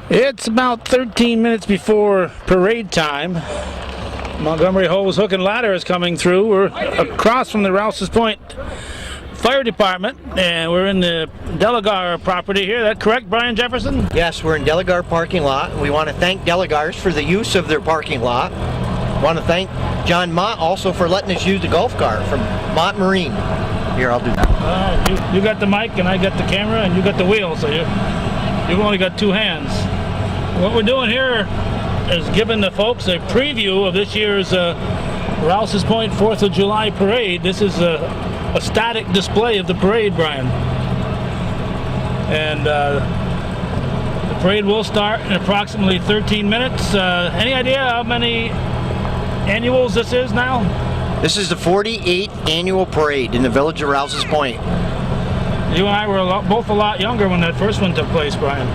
It's about 13 minutes before parade time. Montgomery Hose Hook and Ladder is coming through. We're across from the Rouses Point Fire Department, and we're in the Delagar property here. That correct, Brian Jefferson? Yes, we're in Delagar parking lot. We want to thank Delagars for the use of their parking lot. Want to thank John Mott also for letting us use the golf car from Mott Marine. Here, I'll do that. You got the mic, and I got the camera, and you got the wheel, so you've only got two hands. What we're doing here is giving the folks a preview of this year's Rouses Point 4th of July parade. This is a static display of the parade, Brian. And the parade will start in approximately 13 minutes. Any idea how many annuals this is now? This is the 48th annual parade in the village of Rouses Point. You and I were both a lot younger when that first one took place, Brian.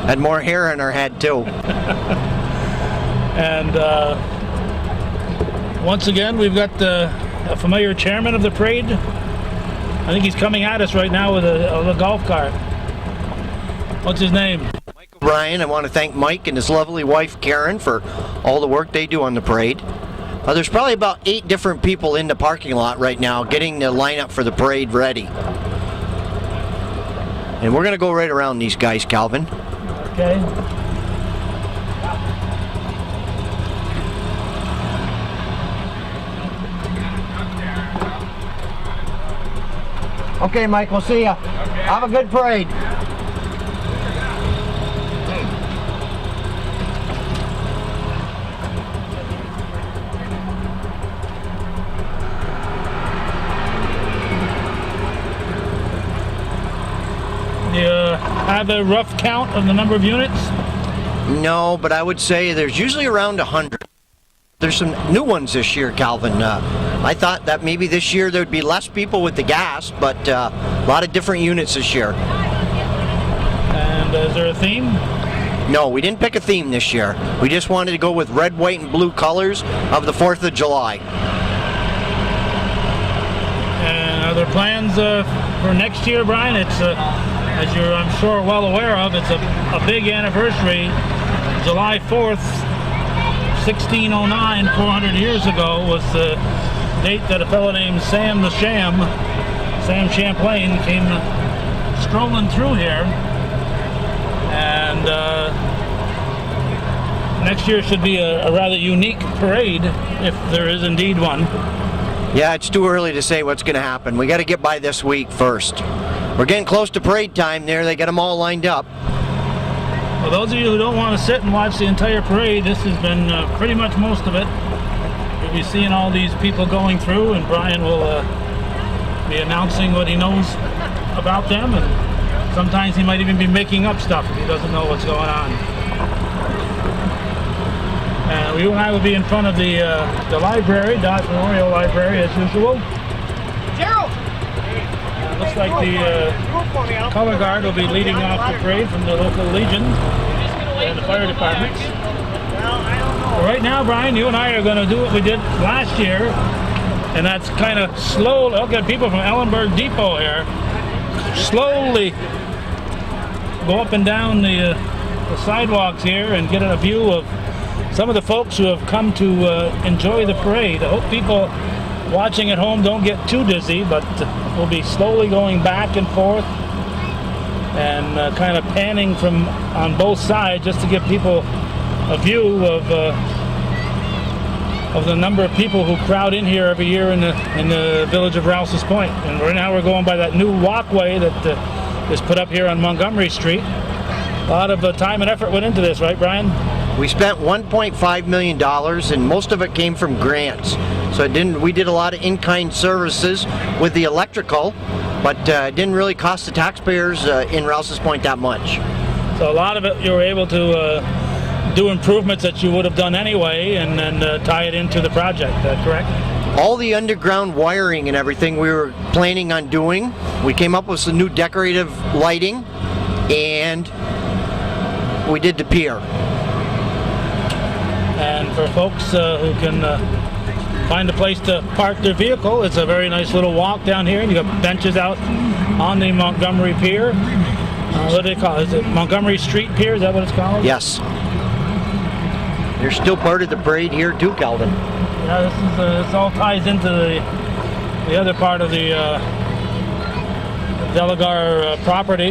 Had more hair in our head, too. And once again, we've got a familiar chairman of the parade. I think he's coming at us right now with a golf cart. What's his name? Mike O'Brien. I want to thank Mike and his lovely wife, Karen, for all the work they do on the parade. There's probably about 8 different people in the parking lot right now getting the lineup for the parade ready. And we're going to go right around these guys, Calvin. Okay. Okay, Mike, we'll see ya. Okay. Have a good parade. Do you have a rough count of the number of units? No, but I would say there's usually around 100. There's some new ones this year, Calvin. I thought that maybe this year there would be less people with the gas, but a lot of different units this year. And is there a theme? No, we didn't pick a theme this year. We just wanted to go with red, white, and blue colors of the 4th of July. And are there plans for next year, Brian? It's, as you're, I'm sure, well aware of, it's a big anniversary. July 4th, 1609, 400 years ago, was the date that a fellow named Sam Champlain, came strolling through here. And next year should be a rather unique parade, if there is indeed one. Yeah, it's too early to say what's going to happen. We got to get by this week first. We're getting close to parade time there. They got them all lined up. For those of you who don't want to sit and watch the entire parade, this has been pretty much most of it. You'll be seeing all these people going through, and Brian will be announcing what he knows about them, and sometimes he might even be making up stuff if he doesn't know what's going on. You and I will be in front of the library, Dodge Memorial Library, as usual. Gerald! Looks like the color guard will be leading off the parade from the local Legion and the fire departments. Well, right now, Brian, you and I are going to do what we did last year, and that's kind of slow. I'll get people from Ellenberg Depot here. Slowly go up and down the sidewalks here and get a view of some of the folks who have come to enjoy the parade. I hope people watching at home don't get too dizzy, but we'll be slowly going back and forth and kind of panning from on both sides just to give people a view of the number of people who crowd in here every year in the village of Rouses Point. And right now we're going by that new walkway that is put up here on Montgomery Street. A lot of time and effort went into this, right, Brian? We spent $1.5 million, and most of it came from grants. So we did a lot of in-kind services with the electrical, but it didn't really cost the taxpayers in Rouses Point that much. So a lot of it you were able to do improvements that you would have done anyway, and then tie it into the project, correct? All the underground wiring and everything we were planning on doing. We came up with some new decorative lighting, and we did the pier. And for folks who can find a place to park their vehicle, it's a very nice little walk down here. You got benches out on the Montgomery Pier. What do they call it? Is it Montgomery Street Pier? Is that what it's called? Yes. They're still part of the parade here too, Calvin. Yeah, this all ties into the other part of the Delagar property.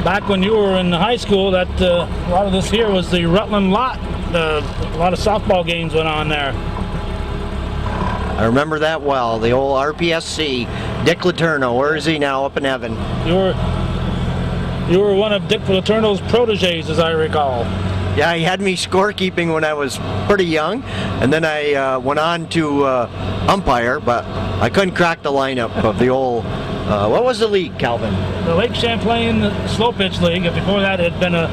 Back when you were in high school, that a lot of this here was the Rutland lot. A lot of softball games went on there. I remember that well. The old RPSC. Dick Letourneau, where is he now? Up in heaven. You were one of Dick Letourneau's proteges, as I recall. Yeah, he had me scorekeeping when I was pretty young, and then I went on to umpire, but I couldn't crack the lineup of the old. What was the league, Calvin? The Lake Champlain Slow Pitch League. Before that, it had been a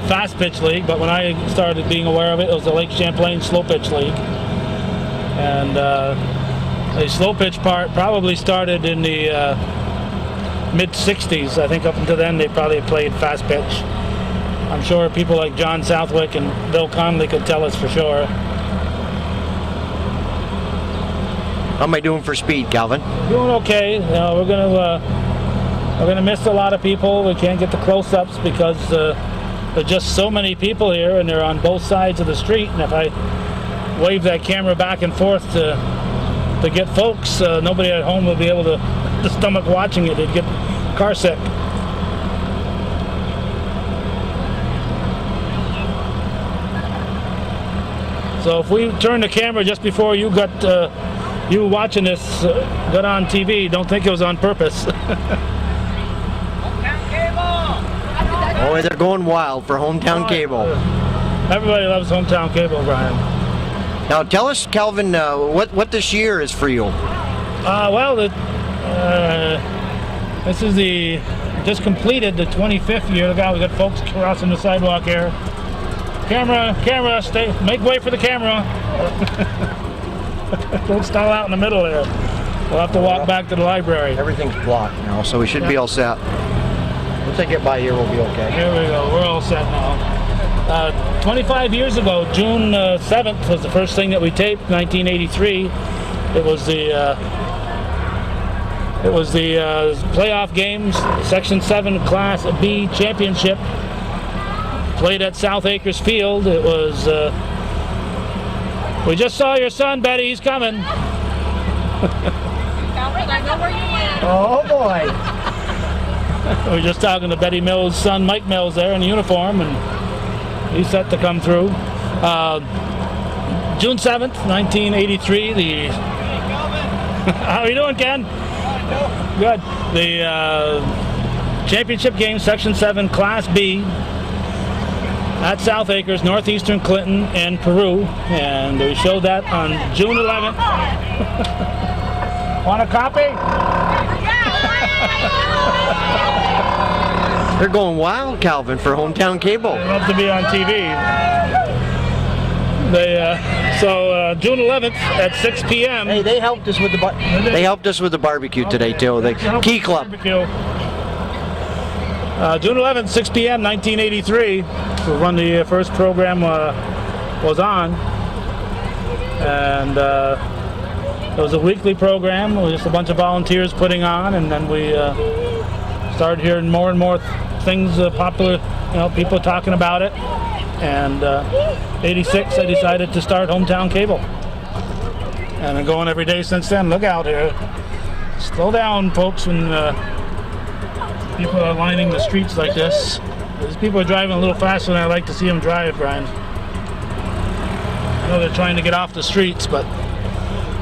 fast pitch league, but when I started being aware of it, it was the Lake Champlain Slow Pitch League. And the slow pitch part probably started in the mid-'60s. I think up until then they probably played fast pitch. I'm sure people like John Southwick and Bill Conley could tell us for sure. How am I doing for speed, Calvin? Doing okay. You know, we're gonna miss a lot of people. We can't get the close-ups because there's just so many people here, and they're on both sides of the street. And if I wave that camera back and forth to get folks, nobody at home will be able to stomach watching it. They'd get car sick. So if we turn the camera just before you got you watching this got on TV, don't think it was on purpose. Oh, they're going wild for hometown cable. Everybody loves hometown cable, Brian. Now tell us, Calvin, what this year is for you. Well, this is just completed the 25th year. Look out, we got folks crossing the sidewalk here. Camera, make way for the camera. Don't stall out in the middle there. We'll have to walk back to the library. Everything's blocked now, so we should be all set. Once I get by here, we'll be okay. Here we go, we're all set now. 25 years ago, June 7th was the first thing that we taped, 1983. It was the playoff games, Section 7 Class B Championship. Played at South Acres Field. It was, we just saw your son, Betty, he's coming. Oh boy. We were just talking to Betty Mills' son, Mike Mills, there in uniform, and he's set to come through. June 7th, 1983, how are you doing, Ken? Good. The championship game, Section 7, Class B, at South Acres, northeastern Clinton and Peru, and we showed that on June 11th. Want a copy? They're going wild, Calvin, for hometown cable. They love to be on TV. So June 11th at 6 p.m. Hey, they helped us with the barbecue today too. The Key Club. June 11th, 6 p.m. 1983. When the first program was on, and it was a weekly program. It was just a bunch of volunteers putting on, and then we started hearing more and more things popular, people talking about it. And 86, I decided to start hometown cable, and I'm going every day since then. Look out here! Slow down, folks, when people are lining the streets like this. These people are driving a little faster than I like to see them drive, Brian. I know they're trying to get off the streets, but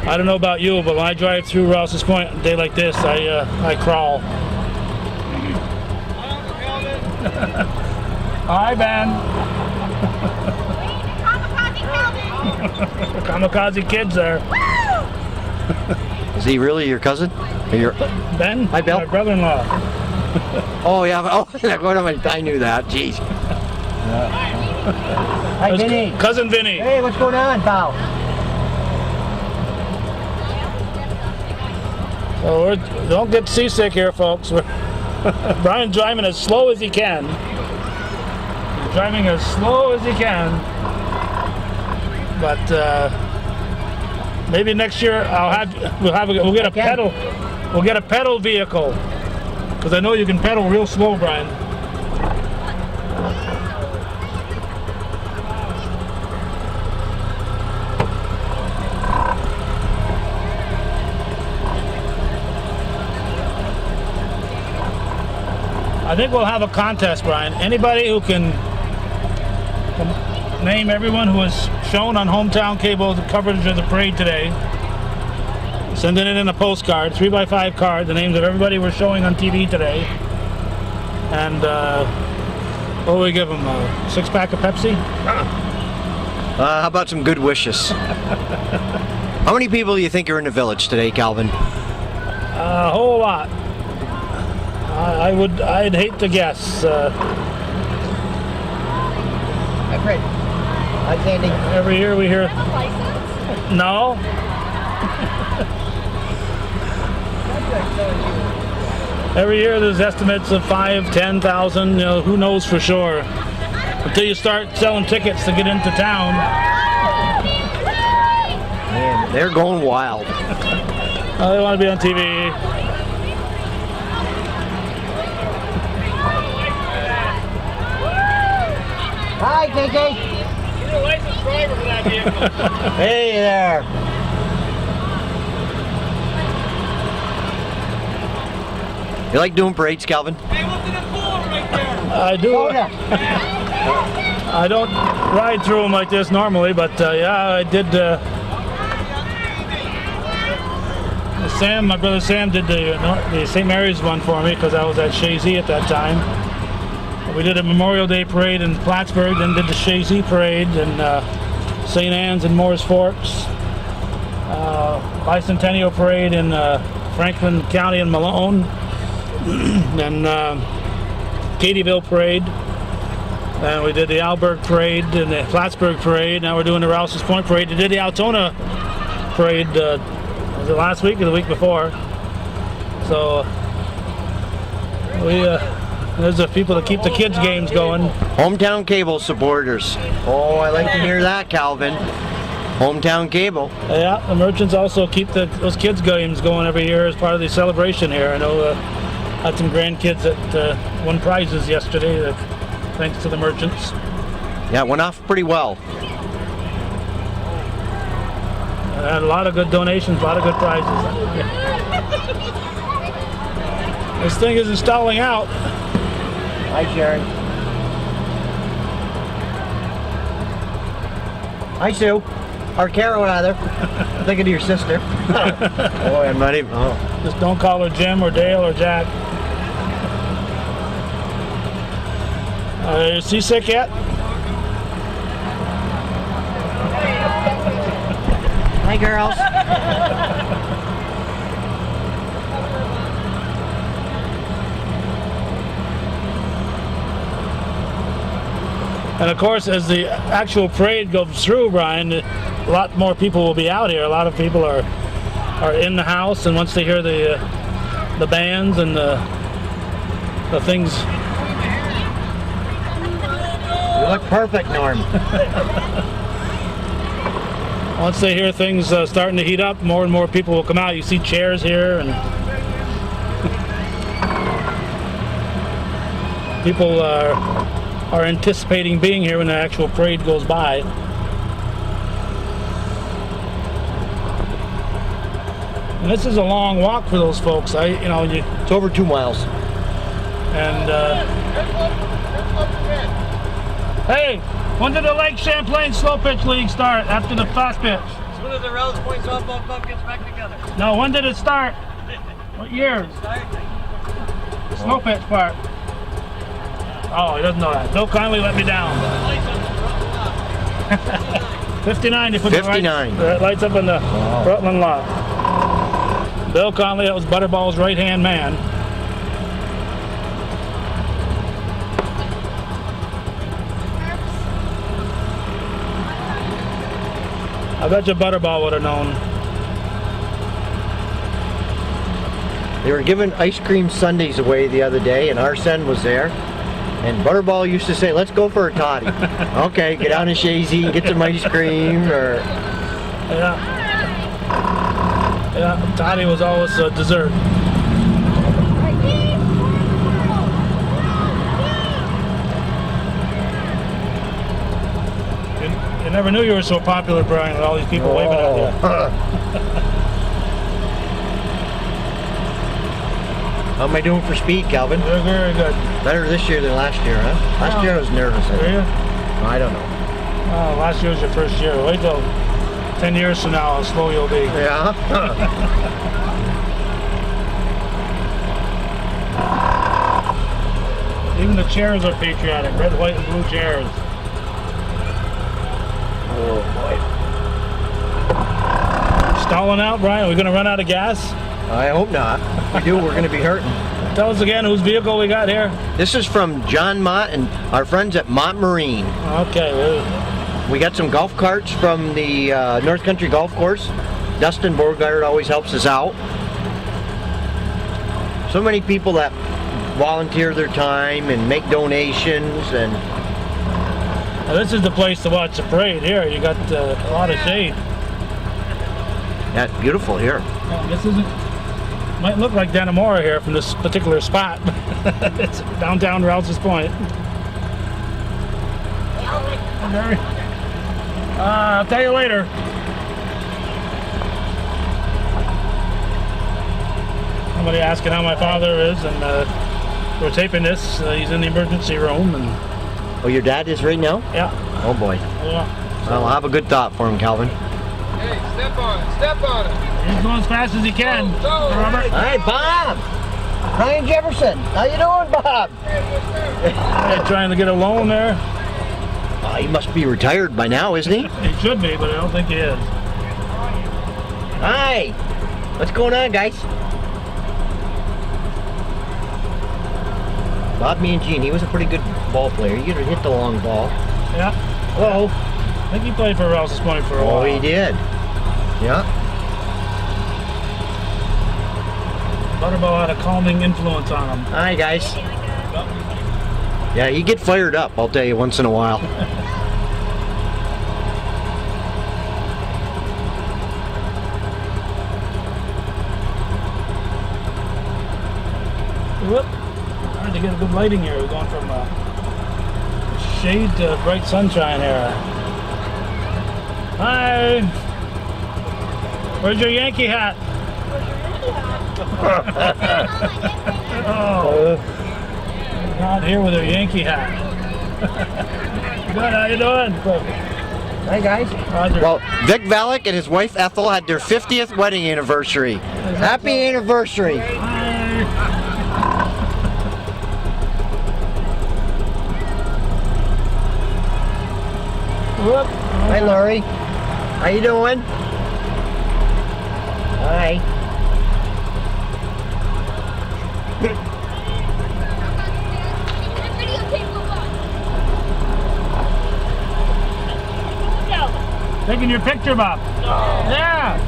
I don't know about you, but when I drive through Rouses Point on a day like this, I crawl. Hi, Ben. Kamikaze kids there. Is he really your cousin? Ben? Hi, Bill. My brother-in-law. Oh yeah. Oh, I knew that. Jeez. Hi, Vinny. Cousin Vinny. Hey, what's going on, pal? So don't get seasick here, folks. Brian's driving as slow as he can. He's driving as slow as he can. But maybe next year we'll get a pedal vehicle. Because I know you can pedal real slow, Brian. I think we'll have a contest, Brian. Anybody who can name everyone who was shown on Hometown Cable the coverage of the parade today. Sending it in a postcard, 3x5 card, the names of everybody we're showing on TV today. And what will we give them? A 6-pack of Pepsi? How about some good wishes? How many people do you think are in the village today, Calvin? A whole lot. I'd hate to guess. Hi, Candy. Every year we hear. No. Every year there's estimates of 5,000, 10,000. You know, who knows for sure? Until you start selling tickets to get into town. Man, they're going wild. They want to be on TV. Hi, KK. You're a licensed driver for that vehicle. Hey there. You like doing parades, Calvin? Hey, look at the pool right there. I do. Oh, yeah. I don't ride through them like this normally, but yeah, I did. Sam, my brother Sam, did the St. Mary's one for me because I was at Shazy at that time. We did a Memorial Day parade in Plattsburgh, then did the Shazy parade in St. Anne's and Morris Forks. Bicentennial parade in Franklin County and Malone. Then Katyville parade. And we did the Alberg parade and the Plattsburgh parade. Now we're doing the Rouses Point parade. We did the Altona parade, was it last week or the week before? So there's the people that keep the kids' games going. Hometown Cable supporters. Oh, I like to hear that, Calvin. Hometown Cable. Yeah, the merchants also keep those kids' games going every year as part of the celebration here. I know had some grandkids that won prizes yesterday, thanks to the merchants. Yeah, it went off pretty well. I had a lot of good donations, a lot of good prizes. This thing isn't stalling out. Hi, Sharon. Hi, Sue. Or Carol, rather. I'm thinking of your sister. Oh, I'm not even. Oh. Just don't call her Jim or Dale or Jack. You seasick yet? Hi, girls. And of course, as the actual parade goes through, Brian, a lot more people will be out here. A lot of people are in the house, and once they hear the bands and the things. You look perfect, Norm. Once they hear things starting to heat up, more and more people will come out. You see chairs here, and people are anticipating being here when the actual parade goes by. And this is a long walk for those folks. It's over 2 miles. And hey, when did the Lake Champlain Slow Pitch League start after the fast pitch? As soon as the Rouses Point softball club gets back together. No, when did it start? What year? The slow pitch part. Oh, he doesn't know that. Bill kindly let me down. 59, they put 59. the lights up in the Rutland lot. Bill Conley, that was Butterball's right-hand man. I bet you Butterball would have known. They were giving ice cream sundaes away the other day, and Arsene was there. And Butterball used to say, "Let's go for a toddy." Okay, get down to Shazy and get some ice cream. Or Yeah, toddy was always a dessert. never knew you were so popular, Brian, with all these people waving at you. How am I doing for speed, Calvin? Very, very good. Better this year than last year, huh? Last year I was nervous. Are you? I don't know. Oh, last year was your first year. Wait till 10 years from now how slow you'll be. Yeah. Even the chairs are patriotic. Red, white, and blue chairs. Oh boy. Stalling out, Brian? Are we going to run out of gas? I hope not. If we do, we're going to be hurting. Tell us again whose vehicle we got here. This is from John Mott and our friends at Mott Marine. Okay. Well, We got some golf carts from the North Country Golf Course. Dustin Borgard always helps us out. So many people that volunteer their time and make donations, and now this is the place to watch the parade here. You got a lot of shade. that's beautiful here. This isn't. Might look like Dannemora here from this particular spot. It's downtown Rouses Point. I'll tell you later. Somebody asking how my father is, and we're taping this. He's in the emergency room, and Oh, your dad is right now? yeah, Oh boy. yeah. Well, I'll have a good thought for him, Calvin. Hey, step on it, step on it. He's going as fast as he can. Go, Robert. Hi, Bob. Brian Jefferson. How you doing, Bob? Yeah, trying to get a loan there. Oh, he must be retired by now, isn't he? He should be, but I don't think he is. Hi. What's going on, guys? Bob Mangine, he was a pretty good ball player. He could hit the long ball. Yeah, Hello. I think he played for Rouses Point for a while. Oh, he did. Yeah. Butterball had a calming influence on him. Hi, guys. Yeah, you get fired up, I'll tell you, once in a while. Whoop. Hard to get a good lighting here. We're going from shade to bright sunshine here. Hi. Where's your Yankee hat? Oh, not here with her Yankee hat. Good, how you doing? Hi, guys. Roger. Well, Vic Valek and his wife Ethel had their 50th wedding anniversary. Happy anniversary. Hi. Whoop. Hi, Laurie. How you doing? Hi. Taking your picture, Bob. Yeah.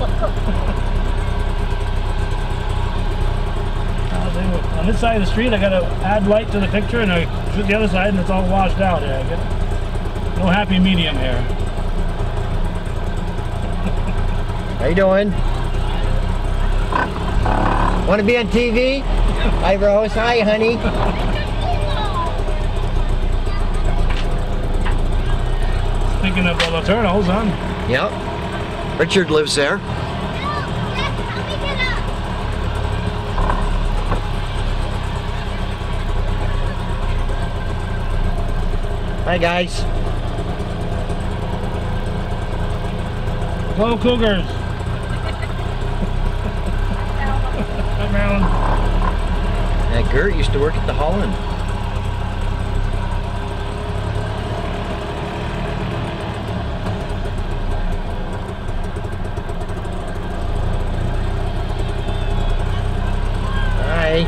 On this side of the street, I gotta add light to the picture, and I shoot the other side, and it's all washed out. Yeah, I get no happy medium here. How you doing? Want to be on TV? Hi, Rose. Hi, honey. Speaking of the Laternals, huh? Yep. Richard lives there. Hi, guys. Hello, Cougars. Hi, Marilyn. Yeah, Gert used to work at the Holland. Hi.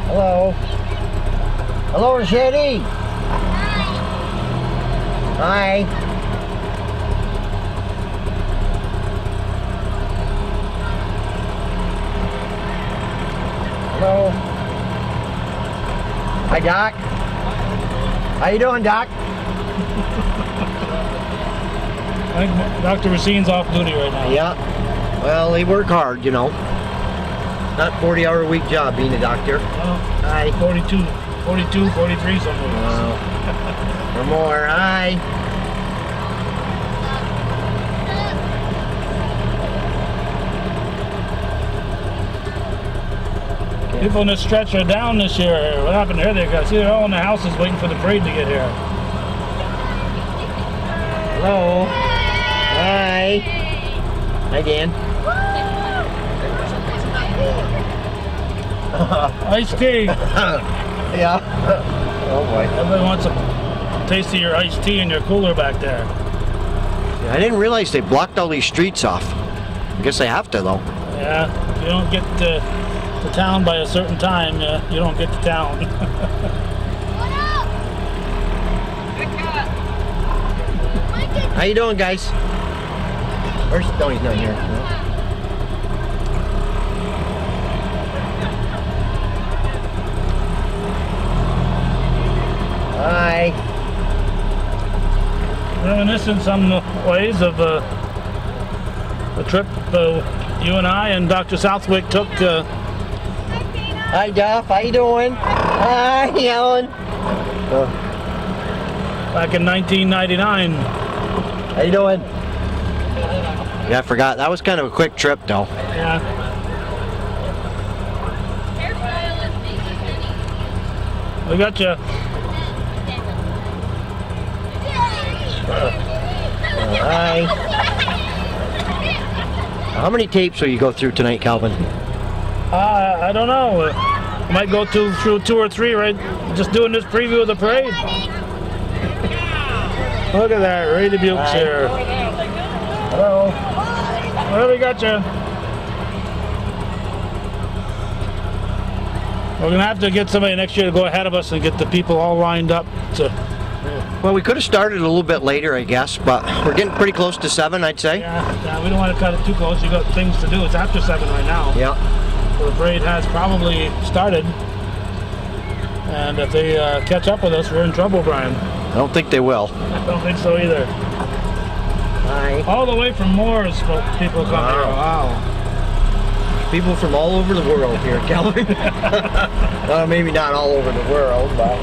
Hello. Hello, Rashedi. Hi. Hello. Hi, Doc. How you doing, Doc? I think Dr. Racine's off duty right now. Yeah. Well, they work hard, you know. Not 40-hour-a-week job being a doctor. Well, Hi. 42 42, 43 somewhere. Wow. Or more. Hi. People in this stretch are down this year. What happened here? See, they're all in the houses waiting for the parade to get here. Hello. Hi. Hi, Dan. Iced tea. Yeah. Oh boy. Everybody wants a taste of your iced tea in your cooler back there. I didn't realize they blocked all these streets off. I guess they have to though. Yeah, if you don't get to town by a certain time, you don't get to town. How you doing, guys? Where's no, he's not here. No. Hi. Reminiscent some ways of a trip you and I and Dr. Southwick took. Hi, Duff. How you doing? Hi, Ellen. Back in 1999. How you doing? Yeah, I forgot. That was kind of a quick trip, though. Yeah. We got you. Hi. How many tapes will you go through tonight, Calvin? I don't know. I might go through 2 or 3, right? Just doing this preview of the parade. Look at that, Ray Dubuque's here. Hello. Well, we got you. We're gonna have to get somebody next year to go ahead of us and get the people all lined up. Well, we could have started a little bit later, I guess, but we're getting pretty close to 7, I'd say. Yeah, we don't want to cut it too close. You got things to do. It's after 7 right now. Yeah. So the parade has probably started. And if they catch up with us, we're in trouble, Brian. I don't think they will. I don't think so either. Hi. All the way from Moore's people come here. Wow. People from all over the world here, Calvin. Well, maybe not all over the world, but...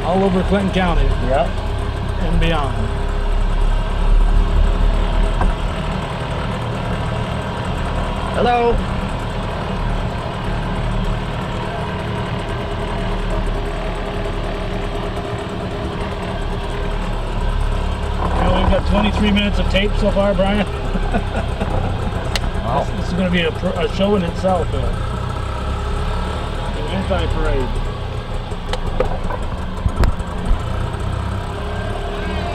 all over Clinton County. Yep. And beyond. Hello. We've got 23 minutes of tape so far, Brian. Wow. This is going to be a show in itself. An anti-parade.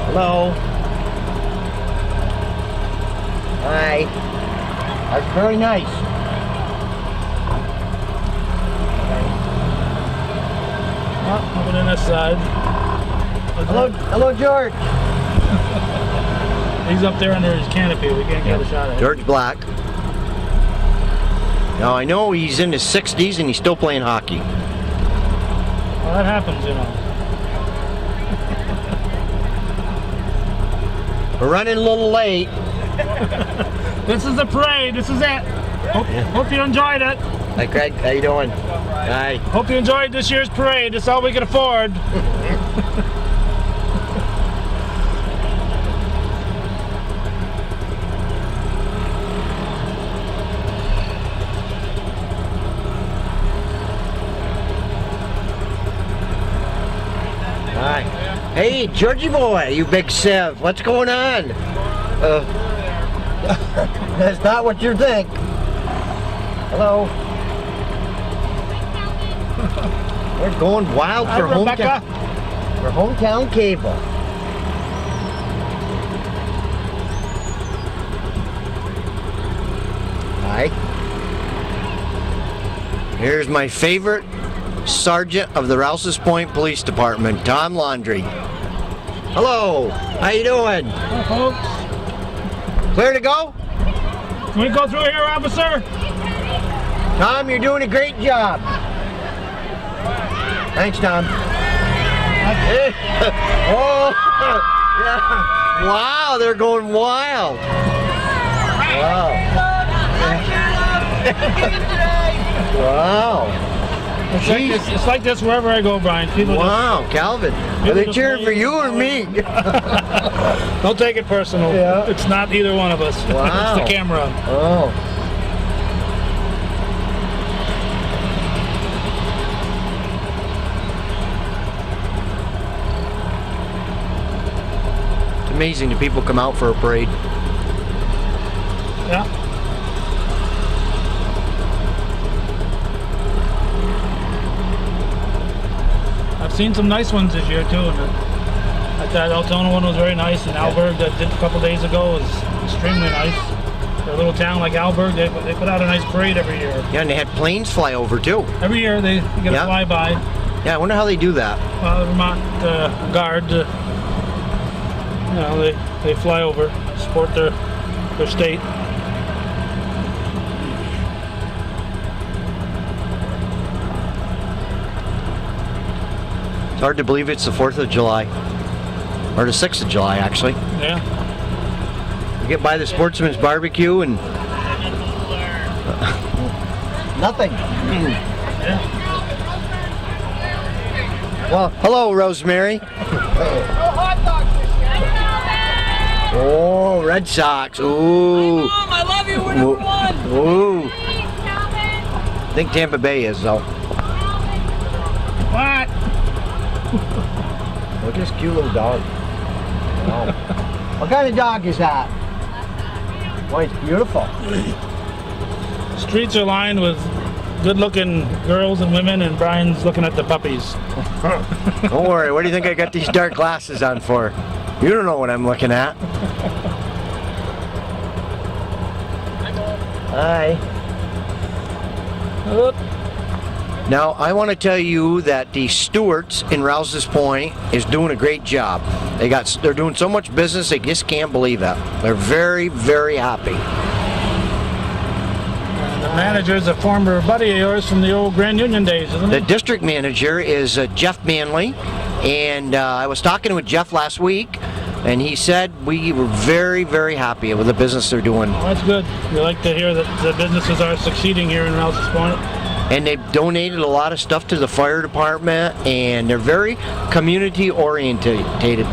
Hello. Hi. That's very nice. Oh, moving in this side. Hello, George. He's up there under his canopy. We can't get a shot at him. George Black. Now, I know he's in his 60s and he's still playing hockey. Well, that happens, you know. We're running a little late. This is the parade. This is it. Hope you enjoyed it. Hi, Craig. How you doing? Hi. Hope you enjoyed this year's parade. It's all we can afford. Hi. Hey, Georgie boy, you big sieve. What's going on? That's not what you think. Hello. We're going wild Hi, for Rebecca. hometown cable. Hi. Here's my favorite sergeant of the Rouses Point Police Department, Tom Laundrie. Hello. How you doing? Hi, folks. Clear to go? Can we go through here, officer? Tom, you're doing a great job. Thanks, Tom. Hey. Oh, yeah. Wow, they're going wild. Wow. Wow. It's like this wherever I go, Brian. People Wow, Calvin. Are they cheering for you or me? don't take it personal. Yeah. It's not either one of us. Wow. It's the camera. Oh. It's amazing that people come out for a parade. Yeah. I've seen some nice ones this year too. Like that Altona one was very nice, and Alberg that did a couple days ago was extremely nice. For a little town like Alberg, they put out a nice parade every year. Yeah, and they had planes fly over too. Every year they get Yeah. a flyby. Yeah, I wonder how they do that. Vermont Guard, they fly over, support their state. It's hard to believe it's the 4th of July. Or the 6th of July, actually. Yeah. You get by the Sportsman's Barbecue and... Nothing. Yeah. Well, hello, Rosemary. Oh, Red Sox. Ooh. Mom, I love you. We're number one. Ooh. I think Tampa Bay is, though. What? Look at this cute little dog. Wow. What kind of dog is that? Boy, it's beautiful. Streets are lined with good-looking girls and women, and Brian's looking at the puppies. Don't worry, what do you think I got these dark glasses on for? You don't know what I'm looking at. Hi. Oop. Now, I want to tell you that the Stewarts in Rouses Point is doing a great job. They're doing so much business, they just can't believe it. They're very, very happy. The manager's a former buddy of yours from the old Grand Union days, isn't The he? district manager is Jeff Manley, and I was talking with Jeff last week, and he said we were very, very happy with the business they're doing. Well, that's good. We like to hear that the businesses are succeeding here in Rouses Point. And they've donated a lot of stuff to the fire department, and they're very community orientated.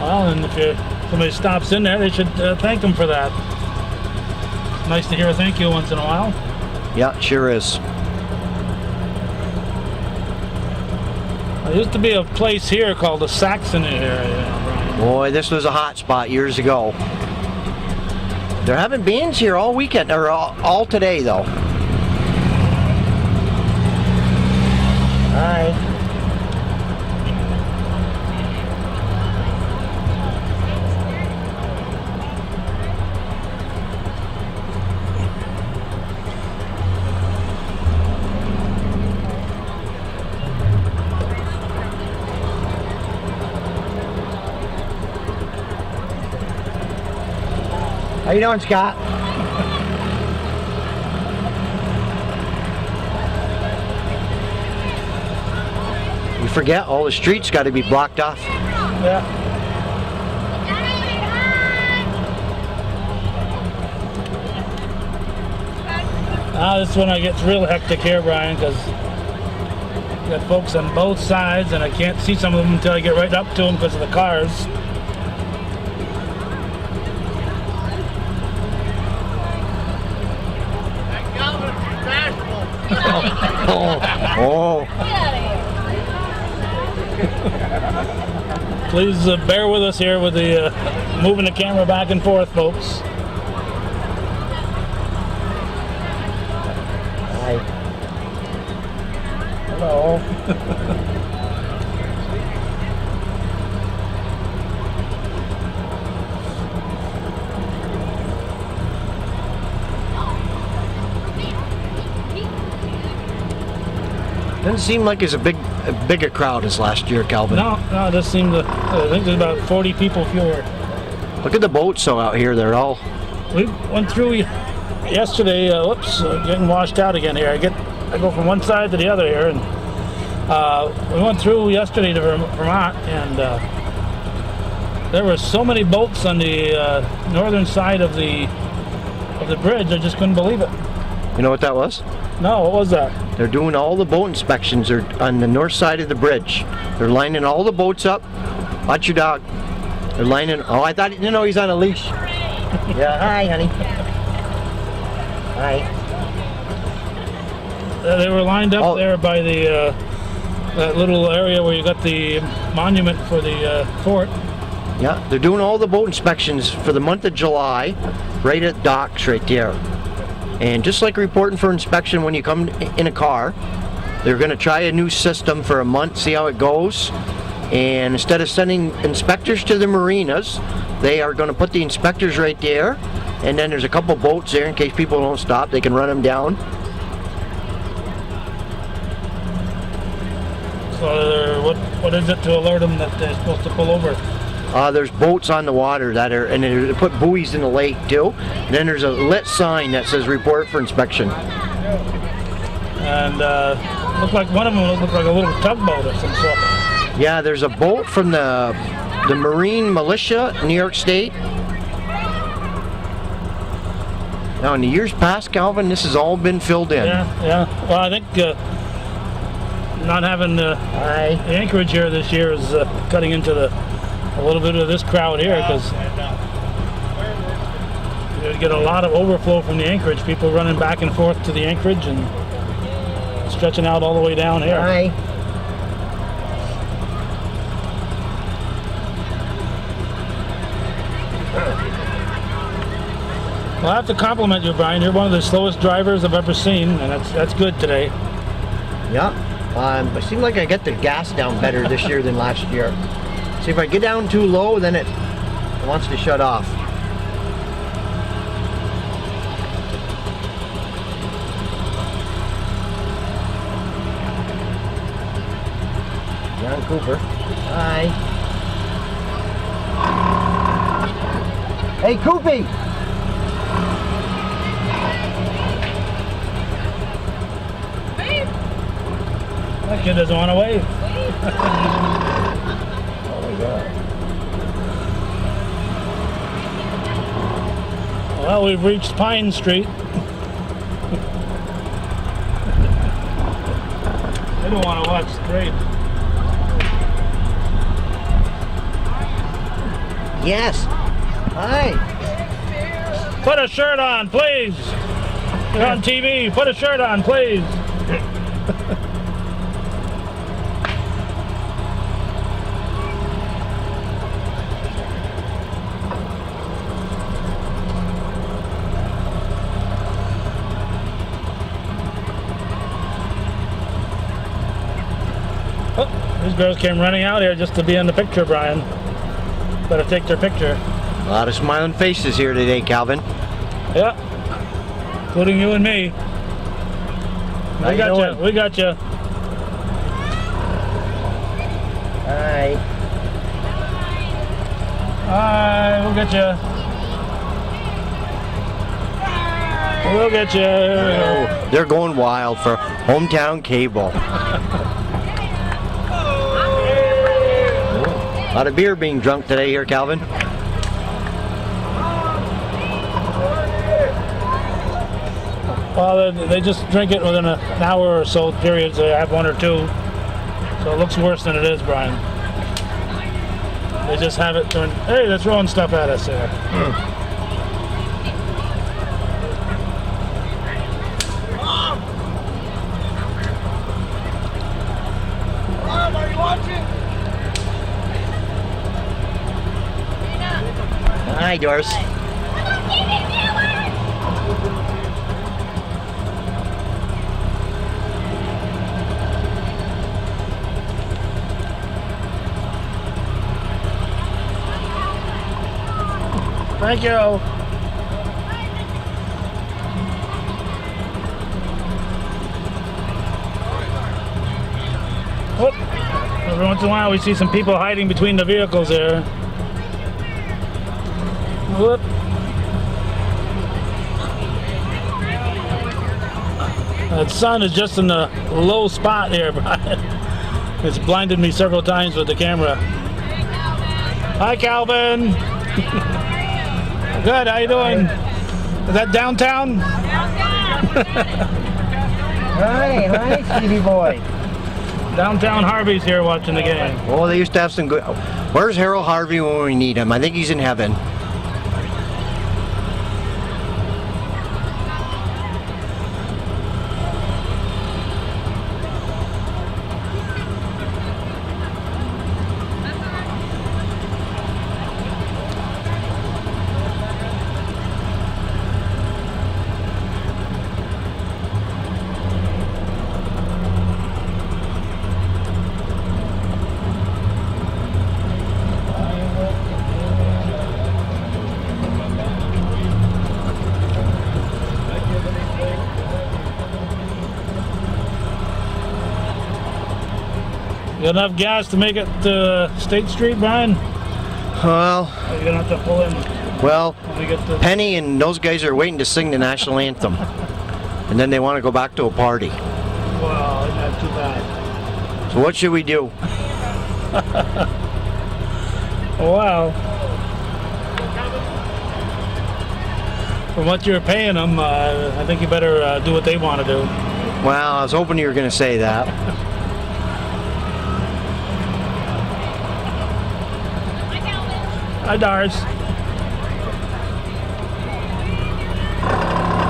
Well, and if somebody stops in there, they should thank them for that. It's nice to hear a thank you once in a while. Yeah, sure is. There used to be a place here called the Saxon area, Brian. Boy, this was a hot spot years ago. They're having bands here all weekend, or all today, though. Hi. How you doing, Scott? You forget all the streets got to be blocked off. Yeah. This is when it gets real hectic here, Brian, because you got folks on both sides, and I can't see some of them until I get right up to them because of the cars. Oh. Please bear with us here with the moving the camera back and forth, folks. Hi. Hello. Doesn't seem like it's a bigger crowd as last year, Calvin. No, it just seemed to, I think there's about 40 people fewer. Look at the boats out here. They're all... We went through yesterday, getting washed out again here. I go from one side to the other here, and we went through yesterday to Vermont, and there were so many boats on the northern side of the bridge, I just couldn't believe it. You know what that was? No, what was that? They're doing all the boat inspections on the north side of the bridge. They're lining all the boats up. Watch your dog. They're lining. Oh, I thought you know he's on a leash. Yeah. Hi, honey. Hi. They were lined up there by the that little area where you got the monument for the fort. Yeah, they're doing all the boat inspections for the month of July, right at docks right there. And just like reporting for inspection when you come in a car, they're going to try a new system for a month, see how it goes. And instead of sending inspectors to the marinas, they are going to put the inspectors right there. And then there's a couple boats there in case people don't stop, they can run them down. So what is it to alert them that they're supposed to pull over? There's boats on the water that are, and they put buoys in the lake too. And then there's a lit sign that says report for inspection. And looked like one of them looked like a little tugboat of some sort. Yeah, there's a boat from the Marine Militia, New York State. Now in the years past, Calvin, this has all been filled in. Yeah. Well, I think not having the anchorage here this year is cutting into a little bit of this crowd here, because you get a lot of overflow from the anchorage. People running back and forth to the anchorage and stretching out all the way down here. Hi. Well, I have to compliment you, Brian. You're one of the slowest drivers I've ever seen, and that's good today. Yeah. It seems like I get the gas down better this year than last year. See, if I get down too low, then it wants to shut off. John Cooper. Hi. Hey, Coopy! That kid doesn't want to wave. Oh my God. Well, we've reached Pine Street. They don't want to watch straight. Yes. Hi. Put a shirt on, please. You're on TV. Put a shirt on, please. Oh, these girls came running out here just to be in the picture, Brian. Better take their picture. A lot of smiling faces here today, Calvin. Yeah, including you and me. We got you. We got you. Hi. Hi, we'll get you. We'll get you. Oh, they're going wild for hometown cable. A lot of beer being drunk today here, Calvin. Well, they just drink it within an hour or so periods. They have one or two. So it looks worse than it is, Brian. They just have it turned. Hey, they're throwing stuff at us there. Mom, are you watching? Hi, Doris. Thank you. Oh, every once in a while we see some people hiding between the vehicles there. Whoop. That sun is just in the low spot here, Brian. It's blinded me several times with the camera. Hi, Calvin. Good, how you doing? Is that downtown? Hi, Stevie boy. Downtown Harvey's here watching the game. Oh, they used to have some good. Where's Harold Harvey when we need him? I think he's in heaven. You got enough gas to make it to State Street, Brian? Well, Or you gonna have to pull in well, when we get to. Penny and those guys are waiting to sing the national anthem, and then they want to go back to a party. Well, isn't that too bad? So what should we do? Wow. From what you're paying them, I think you better do what they want to do. Well, I was hoping you were going to say that. Hi, Dars.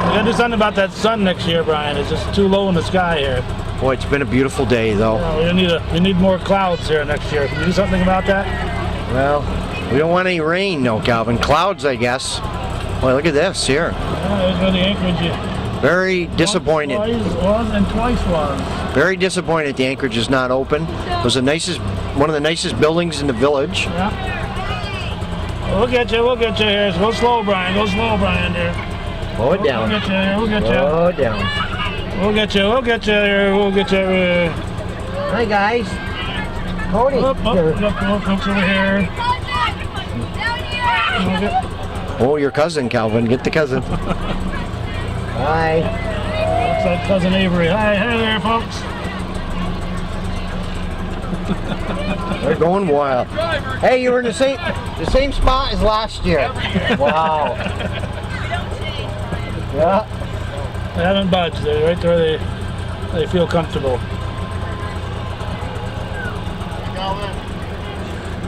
We gotta do something about that sun next year, Brian. It's just too low in the sky here. Boy, it's been a beautiful day, though. We need more clouds here next year. Can you do something about that? Well, we don't want any rain, no, Calvin. Clouds, I guess. Boy, look at this here. Yeah, there's where the Anchorage Very disappointed. was and twice was. Very disappointed the Anchorage is not open. It was the nicest, one of the nicest buildings in the village. Yeah. We'll get you here. Go slow, Brian. Go slow, Brian, here. Slow it down. We'll get you here. We'll get you. Slow it down. We'll get you here. We'll get you here. Hi, guys. Cody. Up, over here. Oh, your cousin, Calvin. Get the cousin. Hi. Looks like Cousin Avery. Hi there, folks. They're going wild. Hey, you were in the same spot as last year. Wow. Yeah. They haven't budged. They're right where they feel comfortable.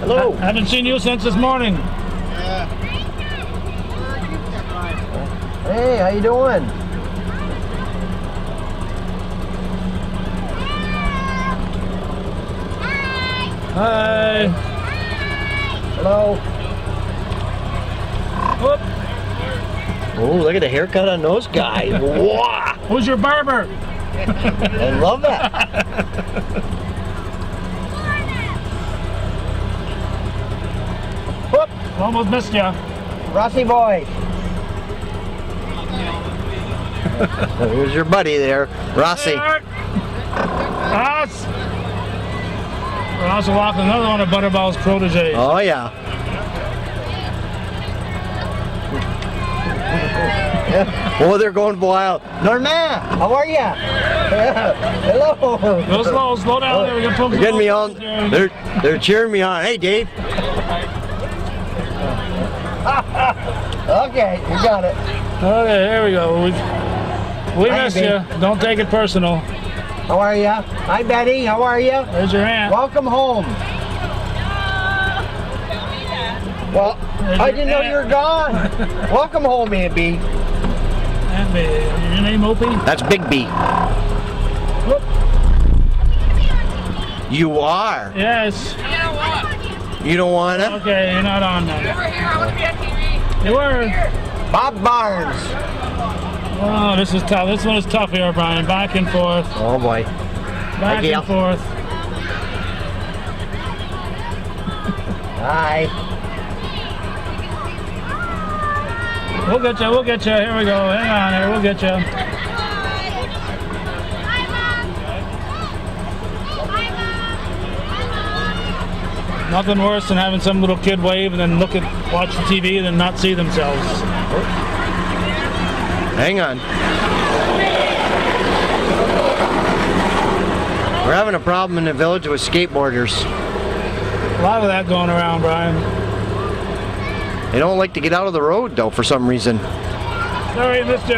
Hello. Haven't seen you since this morning. Hey, how you doing? Hi. Hello. Whoop. Oh, look at the haircut on those guys. Wow. Who's your barber? I love that. Whoop. Almost missed you. Rossi boy. Here's your buddy there, Rossi. Hey, Art. Ross. We're also walking another one of Butterball's proteges. Oh, yeah. Oh, they're going wild. Norma, how are ya? Hello. Go slow down there. We got folks. They're getting me on. They're cheering me on. Hey, Dave. Okay, you got it. Okay, there we go. We Hi, missed babe. you. Don't take it personal. How are ya? Hi, Betty. How are ya? There's your aunt. Welcome home. Well, I didn't know you were gone. Welcome home, Aunt B. Aunt B. Your name Opie? That's Big B. Whoop. You are. Yes. You don't want to? Okay, you're not on now. Over here, I want to be on TV. You were. Bob Barnes. Oh, this is tough. This one is tough here, Brian. Back and forth. Oh, boy. Back Gail. and forth. Hi. We'll get you. We'll get you. Here we go. Hang on here. We'll get you. Nothing worse than having some little kid wave and then watch the TV and then not see themselves. Hang on. We're having a problem in the village with skateboarders. A lot of that going around, Brian. They don't like to get out of the road, though, for some reason. Sorry, missed you.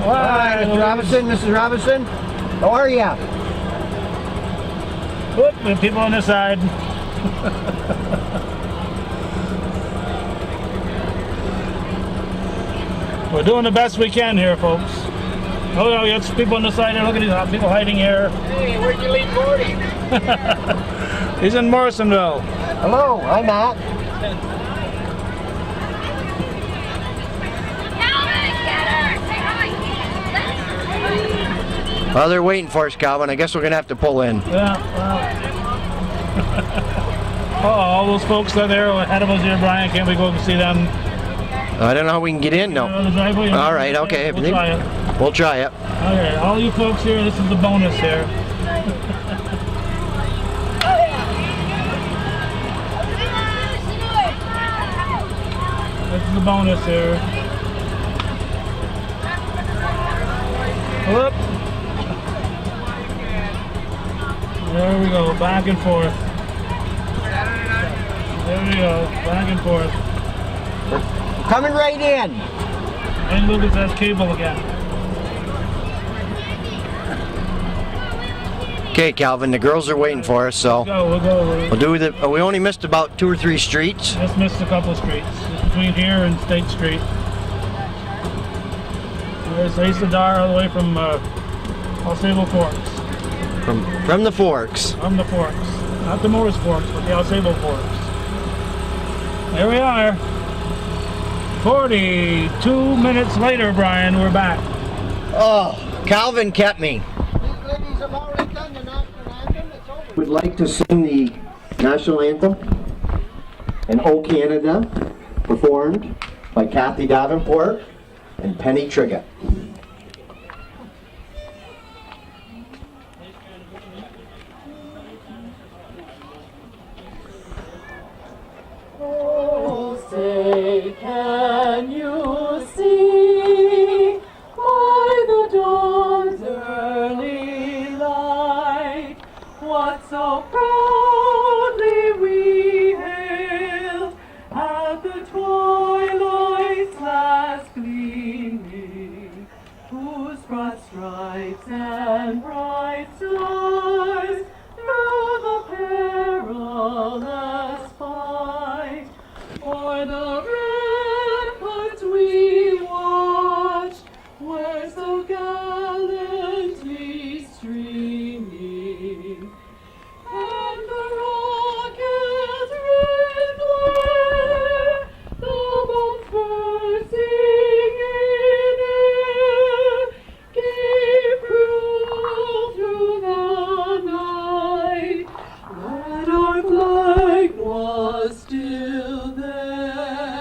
Hi, Mr. Robinson, Mrs. Robinson. How are ya? Whoop, the people on this side. We're doing the best we can here, folks. Oh, no, it's people on the side there. Look at these people hiding here. Hey, where'd you leave Gordy? He's in Morrisonville. Hello, I'm Matt. Well, they're waiting for us, Calvin. I guess we're gonna have to pull in. Yeah, well. All those folks that are there ahead of us here, Brian. Can't we go and see them? I don't know how we can get in. No. The driveway? All right. Okay. We'll try it. We'll try it. Okay, all you folks here, this is the bonus here. This is the bonus here. Whoop. There we go, back and forth. There we go, back and forth. Coming right in. And Lucas has cable again. Okay, Calvin. The girls are waiting for us, so We'll go. we'll do the. We only missed about 2 or 3 streets. Just missed a couple of streets. Just between here and State Street. There's Asa Dar all the way from Alsable Forks. From the Forks. From the Forks. Not the Morris Forks, but the Alsable Forks. There we are. 42 minutes later, Brian, we're back. Oh, Calvin kept me. These ladies have already done the national anthem. It's over. Would like to sing the national anthem and "O Canada," performed by Kathy Davenport and Penny Triggett. Oh, say, can you see by the dawn's early light what so proudly we hailed at the twilight's last gleaming, whose broad stripes and bright stars through the perilous fight for the ramparts we watched were so gallantly streaming, and the rocket's red glare, the bombs bursting in air, gave proof through the night that our flag was still there.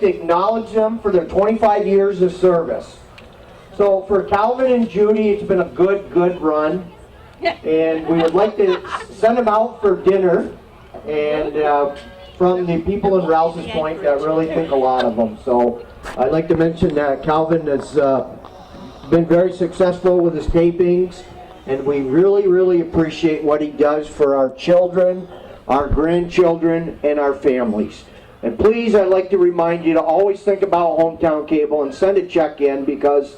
to acknowledge them for their 25 years of service. So for Calvin and Judy, it's been a good run. And we would like to send them out for dinner, and from the people in Rouses Point that really think a lot of them. So I'd like to mention that Calvin has been very successful with his tapings, and we really appreciate what he does for our children, our grandchildren, and our families. And please, I'd like to remind you to always think about Hometown Cable and send a check in, because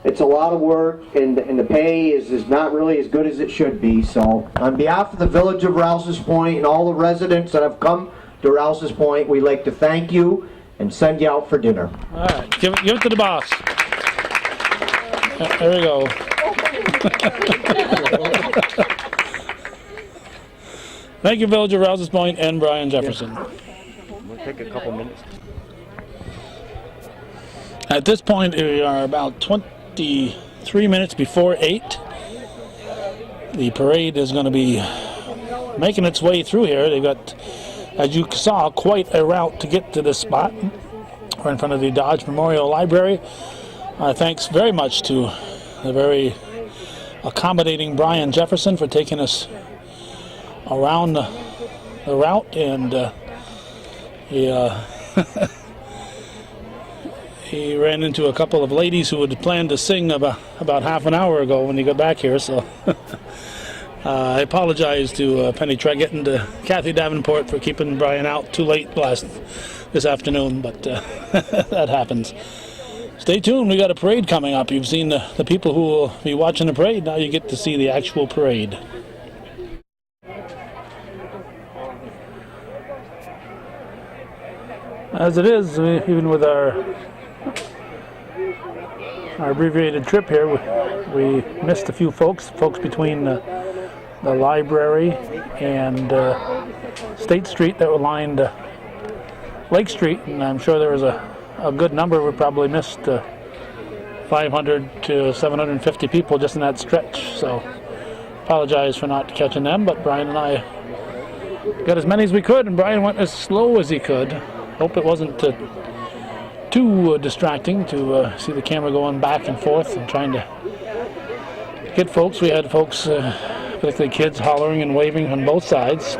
it's a lot of work, and the pay is not really as good as it should be. So on behalf of the village of Rouses Point and all the residents that have come to Rouses Point, we'd like to thank you and send you out for dinner. All right, give it to the boss. There we go. Thank you, village of Rouses Point and Brian Jefferson. We'll take a couple minutes. At this point, we are about 23 minutes before 8. The parade is going to be making its way through here. They've got, as you saw, quite a route to get to this spot. We're in front of the Dodge Memorial Library. Thanks very much to the very accommodating Brian Jefferson for taking us around the route, and he ran into a couple of ladies who had planned to sing about half an hour ago when he got back here, so I apologize to Penny Treggett and to Kathy Davenport for keeping Brian out too late this afternoon, but that happens. Stay tuned, we got a parade coming up. You've seen the people who will be watching the parade. Now you get to see the actual parade. As it is, even with our abbreviated trip here, we missed a few folks between the library and State Street that were lined Lake Street, and I'm sure there was a good number. We probably missed 500 to 750 people just in that stretch, so apologize for not catching them, but Brian and I got as many as we could, and Brian went as slow as he could. Hope it wasn't too distracting to see the camera going back and forth and trying to get folks. We had folks, particularly kids, hollering and waving on both sides.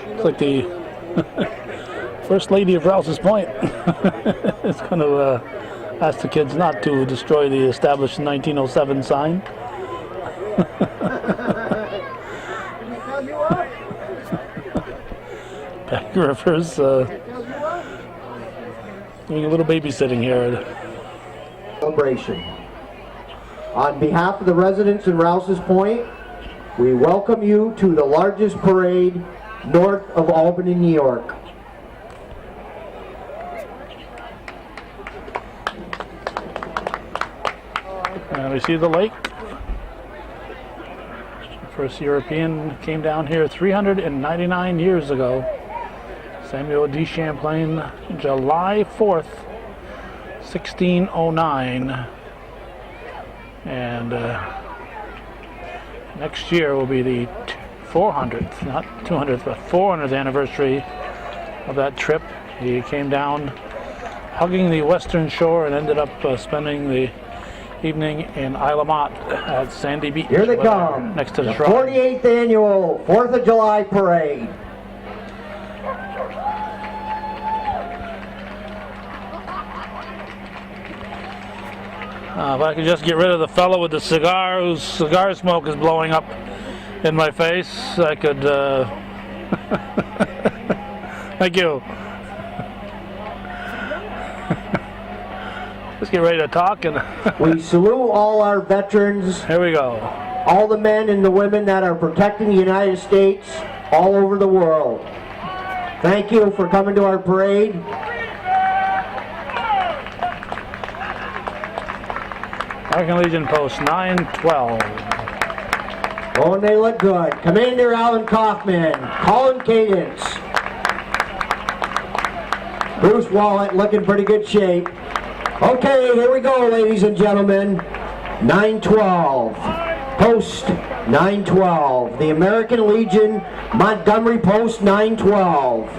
It's like the First Lady of Rouses Point is going to ask the kids not to destroy the established 1907 sign. Rivers doing a little babysitting here. Celebration. On behalf of the residents in Rouses Point, we welcome you to the largest parade north of Albany, New York. And we see the lake. The first European came down here 399 years ago. Samuel de Champlain, July 4th, 1609. And next year will be the 400th, not 200th, but 400th anniversary of that trip. He came down hugging the western shore and ended up spending the evening in Isle of Mott at Sandy Beach. Here they come, next to the the shrine. 48th annual 4th of July parade. If I could just get rid of the fellow with the cigar whose cigar smoke is blowing up in my face, I could, thank you. Let's get ready to talk. And We salute all our veterans, here we go. all the men and the women that are protecting the United States all over the world. Thank you for coming to our parade. American Legion Post 912. Oh, and they look good. Commander Alan Kaufman, Colin Cadence. Bruce Wallet looking pretty good shape. Okay, here we go, ladies and gentlemen. 912. Post 912. The American Legion Montgomery Post 912.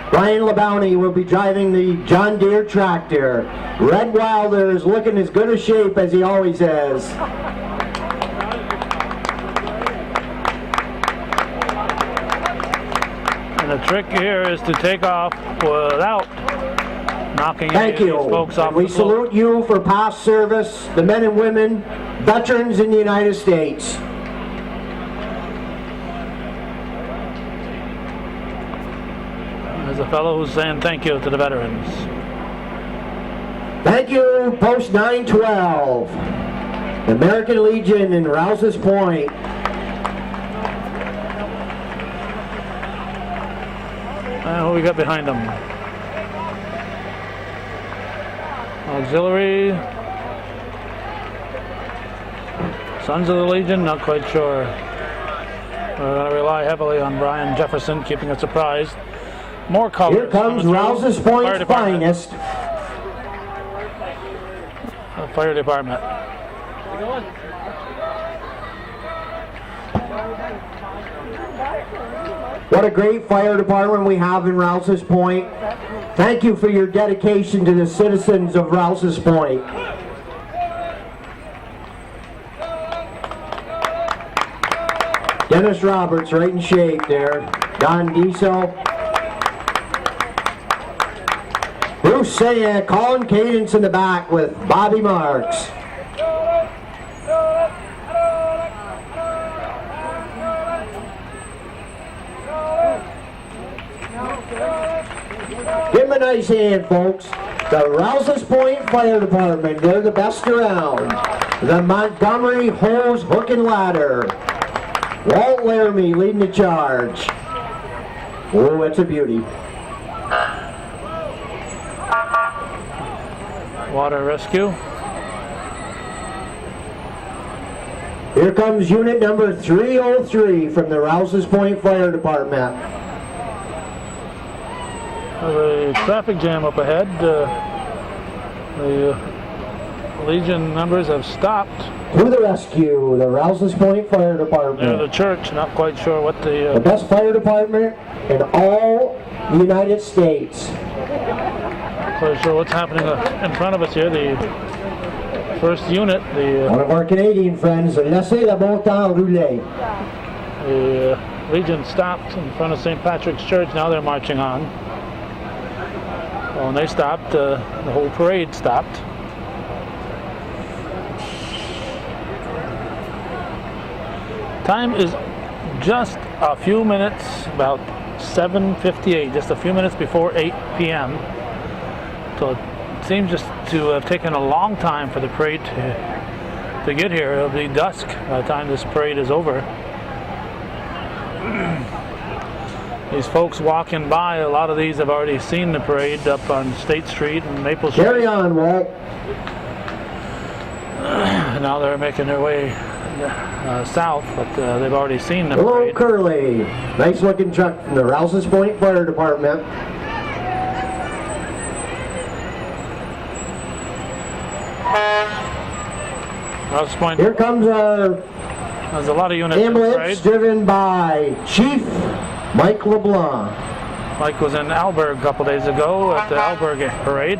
Brian LeBounty will be driving the John Deere tractor. Red Wilder is looking as good a shape as he always is. And the trick here is to take off without knocking any of these folks off. We salute you for past service, the men and women, veterans in the United States. There's a fellow who's saying thank you to the veterans. Thank you, Post 912, the American Legion in Rouses Point. And who we got behind them? Auxiliary. Sons of the Legion, not quite sure. We're going to rely heavily on Brian Jefferson, keeping it surprised. More colors. Here comes Rouses Point's finest. Fire department. What a great fire department we have in Rouses Point. Thank you for your dedication to the citizens of Rouses Point. Dennis Roberts right in shape there. Don Diesel. Bruce Sayek, Colin Cadence in the back with Bobby Marks. Give him a nice hand, folks. The Rouses Point Fire Department, they're the best around. The Montgomery Hose Hook and Ladder. Walt Laramie leading the charge. Oh, that's a beauty. Water rescue. Here comes unit number 303 from the Rouses Point Fire Department. There's a traffic jam up ahead. The Legion members have stopped. To the rescue, the Rouses Point Fire Department. Near the church, not quite sure what the best fire department in all the United States. Not quite sure what's happening in front of us here. The first unit, one of our Canadian friends, laissez le bon temps rouler. The Legion stopped in front of St. Patrick's Church. Now they're marching on. Well, when they stopped, the whole parade stopped. Time is just a few minutes, about 7:58, just a few minutes before 8 p.m. So it seems just to have taken a long time for the parade to get here. It'll be dusk by the time this parade is over. These folks walking by, a lot of these have already seen the parade up on State Street and Maple Street. Carry on, Walt. Now they're making their way south, but they've already seen the Hello, parade. Curly. Nice looking truck from the Rouses Point Fire Department. Rouses Point. Here comes our There's a lot of units. ambulance driven by Chief Mike LeBlanc. Mike was in Alberg a couple days ago at the Alberg parade.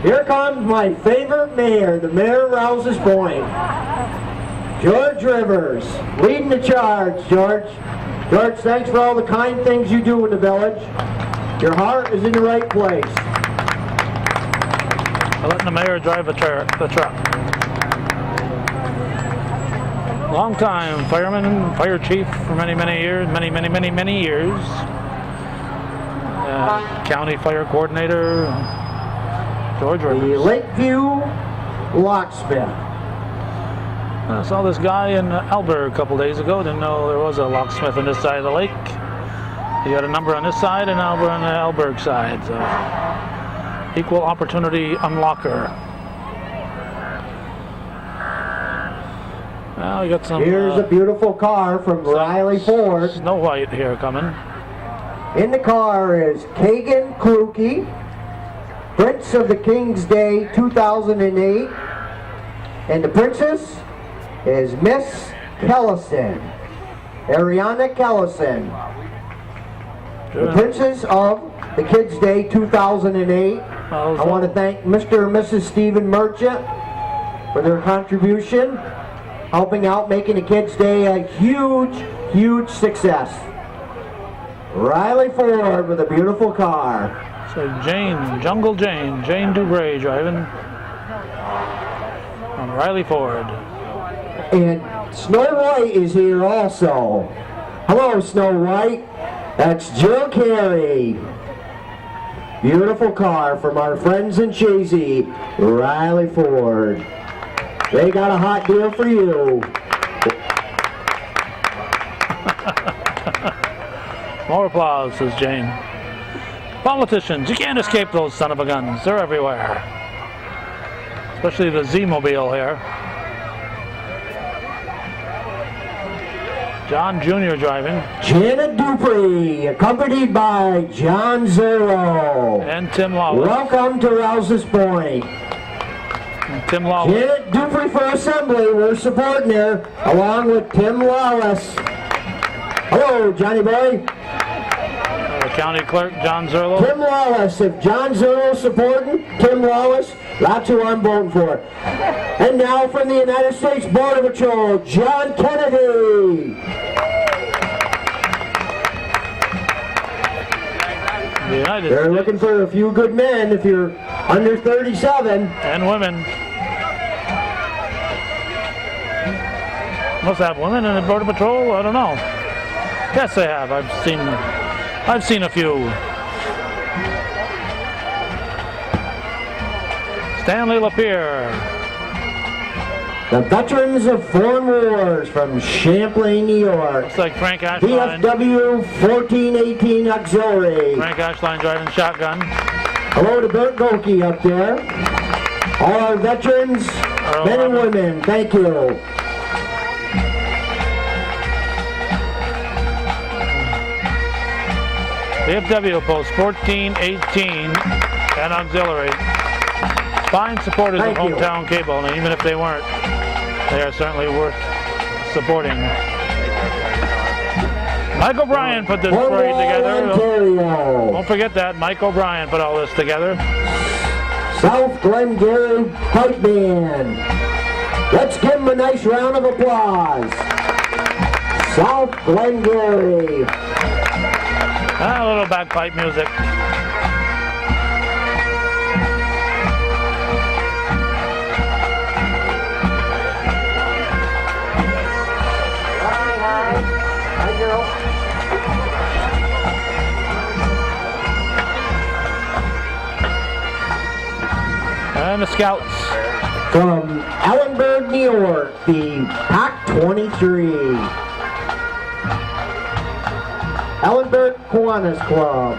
Here comes my favorite mayor, the mayor of Rouses Point. George Rivers, leading the charge, George. George, thanks for all the kind things you do in the village. Your heart is in the right place. Letting the mayor drive the truck. Long time fireman, fire chief for many years, many years. County fire coordinator, George Rivers. The Lakeview locksmith. I saw this guy in Alberg a couple days ago. Didn't know there was a locksmith on this side of the lake. He got a number on this side and a number on the Alberg side. So, equal opportunity unlocker. Now we got some. Here's a beautiful car from Riley Ford. Snow White here coming. In the car is Kagan Kluge, Prince of the King's Day 2008, and the princess is Miss Kellison, Ariana Kellison. The Princes of the Kids Day 2008. I want to thank Mr. and Mrs. Stephen Merchant for their contribution, helping out making the Kids Day a huge success. Riley Ford with a beautiful car. So Jungle Jane Dubray driving on Riley Ford. And Snow White is here also. Hello, Snow White. That's Jill Carey. Beautiful car from our friends in Chazy, Riley Ford. They got a hot deal for you. More applause, says Jane. Politicians, you can't escape those son of a guns. They're everywhere. Especially the Z-Mobile here. John Jr. driving. Janet Dupree, accompanied by John Zero. And Tim Lawless. Welcome to Rouses Point. And Tim Lawless. Janet Dupree for Assembly, we're supporting her, along with Tim Lawless. Hello, Johnny boy. The county clerk, John Zerlo. Tim Lawless, if John Zero supporting Tim Lawless, that's who I'm voting for. And now from the United States Border Patrol, John Kennedy. They're looking for a few good men if you're under 37. And women. Must have women in the Border Patrol? I don't know. Guess they have. I've seen a few. Stanley Lapierre. The Veterans of Foreign Wars from Champlain, New York. Looks like Frank Ashline. VFW 1418 Auxiliary. Frank Ashline driving shotgun. Hello to Bert Goki up there. All our veterans, men and women, thank you. VFW post 1418 and auxiliary. Fine supporters of hometown cable, and even if they weren't, they are certainly worth supporting. Mike O'Brien put this parade together. Don't forget that. Mike O'Brien put all this together. South Glengarry Pipe Band. Let's give them a nice round of applause. South Glengarry. A little bagpipe music. Hi, girl. And the Scouts. From Ellenburg, New York, the Pack 23. Ellenburg Kiwanis Club.